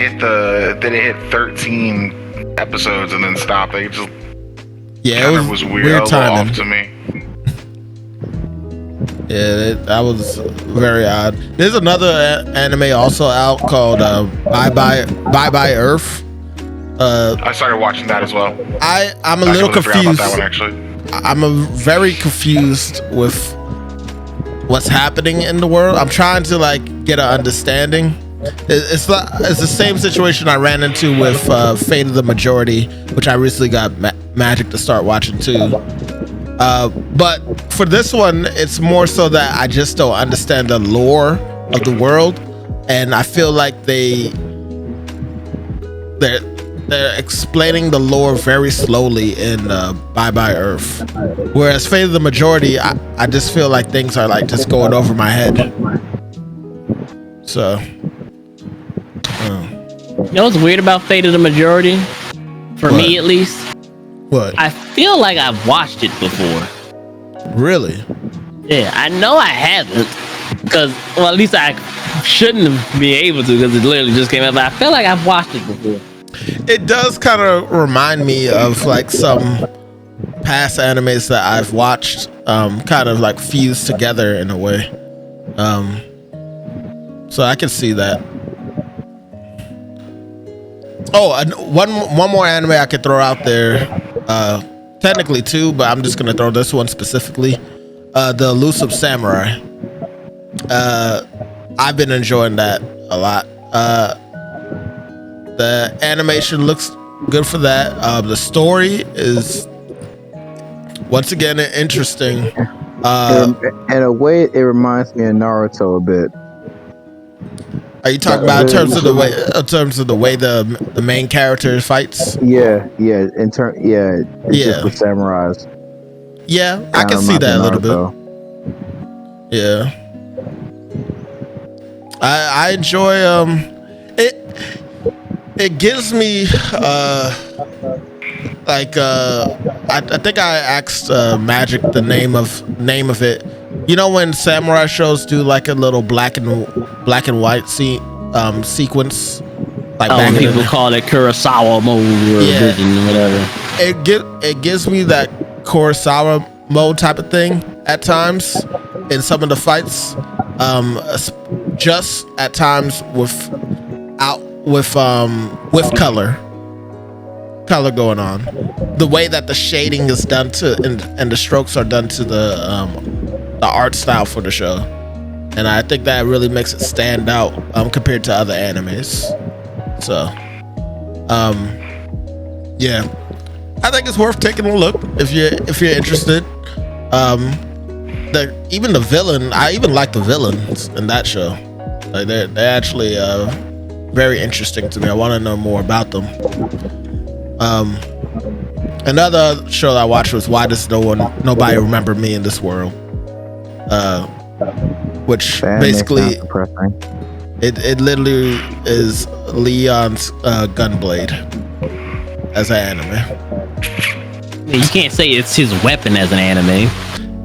hit 13 episodes and then stopped. It just it was weird timing off to me. Yeah, that was very odd. There's another anime also out called Bye Bye Earth. I started watching that as well. I'm a little confused. About that one, actually. I'm very confused with what's happening in the world. I'm trying to like get an understanding. It's the same situation I ran into with Fate of the Majority, which I recently got Magic to start watching too. But for this one, it's more so that I just don't understand the lore of the world, and I feel like they're explaining the lore very slowly in Bye Bye Earth. Whereas Fate of the Majority, I just feel like things are like just going over my head. So, you know what's weird about Fate of the Majority? For me, at least. What? I feel like I've watched it before. Really? Yeah, I know I haven't, because, well, at least I shouldn't be able to, because it literally just came out. But I feel like I've watched it before. It does kind of remind me of like some past animes that I've watched, kind of like fused together in a way. So I can see that. Oh, one more anime I could throw out there. Technically two, but I'm just gonna throw this one specifically. The Elusive Samurai. I've been enjoying that a lot. The animation looks good for that. The story is once again interesting. In a way, it reminds me of Naruto a bit. Are you talking about in terms of the way the main character fights? Yeah. Just with samurais. Yeah, I can see that a little bit. Yeah, I enjoy it. It gives me I think I asked Magic the name of it. You know when samurai shows do like a little black and white sequence, like people call it Kurosawa mode or vision or whatever. It gives me that Kurosawa mode type of thing at times in some of the fights. Just at times with color going on. The way that the shading is done and the strokes are done to the art style for the show, and I think that really makes it stand out compared to other animes. So, yeah, I think it's worth taking a look if you're interested. Even the villain, I even like the villains in that show. Like they're actually very interesting to me. I want to know more about them. Another show that I watched was Why Does Nobody Remember Me in This World? Which basically it literally is Leon's Gunblade as an anime. You can't say it's his weapon as an anime.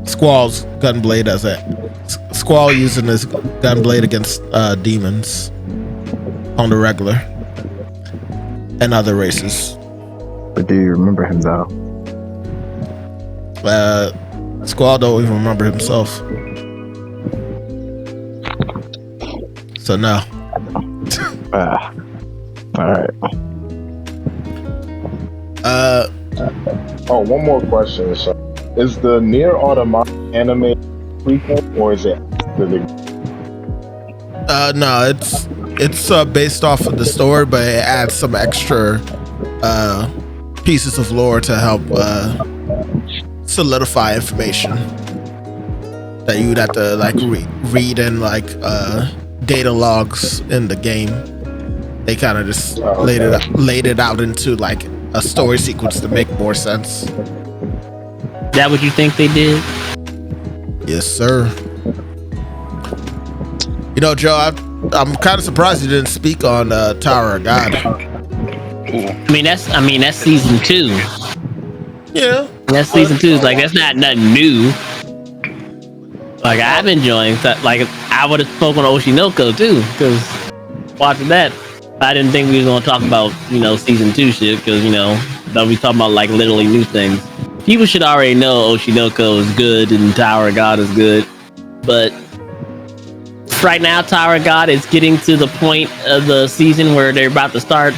Squall's Gunblade Squall using his Gunblade against demons on the regular and other races. But do you remember him though? Squall don't even remember himself. So no. Alright. One more question. So, is the Nier Automata anime prequel or is it no, it's based off of the story, but it adds some extra pieces of lore to help solidify information that you would have to like read in like data logs in the game. They kind of just laid it out into like a story sequence to make more sense. Is that what you think they did? Yes, sir. You know, Joe, I'm kind of surprised you didn't speak on Tower of God. I mean that's season 2. Yeah, that's season 2. Like that's not nothing new. Like I've been enjoying that. Like I would have spoken on Oshinoko too, because watching that, I didn't think we was gonna talk about season 2 shit, because they'll be talking about like literally new things. People should already know Oshinoko is good and Tower of God is good, but right now Tower of God is getting to the point of the season where they're about to start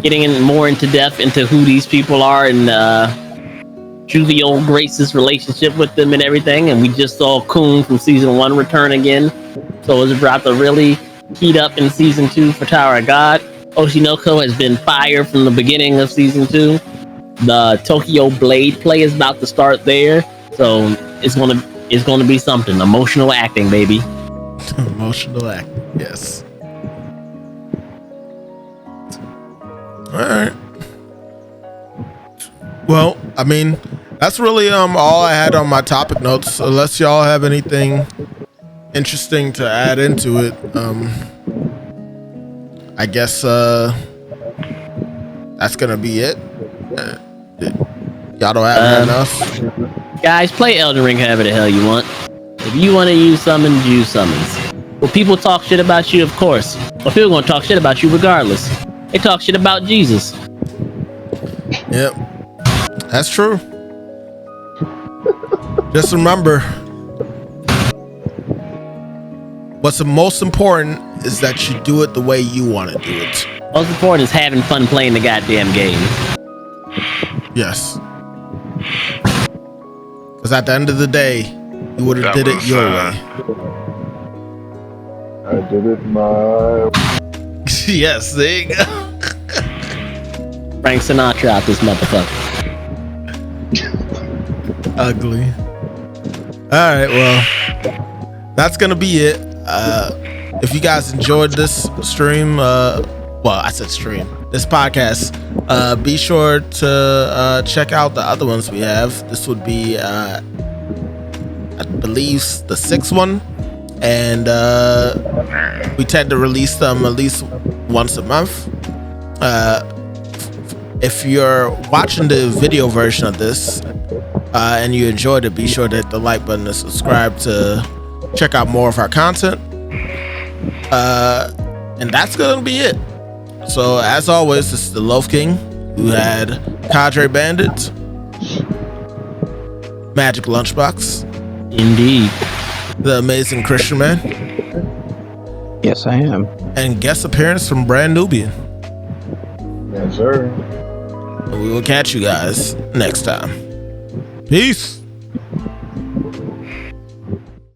getting more into depth into who these people are and Truly old Grace's relationship with them and everything, and we just saw Coon from season 1 return again. So it's about to really heat up in season 2 for Tower of God. Oshinoko has been fired from the beginning of season 2. The Tokyo Blade play is about to start there, so it's gonna be something. Emotional acting, baby. Emotional acting, yes. All right. Well, I mean, that's really all I had on my topic notes. Unless y'all have anything interesting to add into it, I guess that's gonna be it. Y'all don't have nothing else? Guys, play Elden Ring however the hell you want. If you want to use summons, use summons. Will people talk shit about you? Of course. But people gonna talk shit about you regardless. They talk shit about Jesus. Yep, that's true. Just remember, what's the most important is that you do it the way you want to do it. Most important is having fun playing the goddamn game. Yes. Because at the end of the day, you would have did it your way. I did it my way. Yes, there you go. Frank Sinatra out this motherfucker. Ugly. All right, well, that's gonna be it. If you guys enjoyed this stream, this podcast, be sure to check out the other ones we have. This would be, I believe, the 6th one, and we tend to release them at least once a month. If you're watching the video version of this and you enjoyed it, be sure to hit the like button and subscribe to check out more of our content. And that's gonna be it. So as always, this is the TheLoafKing, who had Kadrebandit, Magic Lunchbox, Indeed, the Amazing Christian Man. Yes, I am. And guest appearance from Brand Nubian. Yes, sir. And we will catch you guys next time. Peace.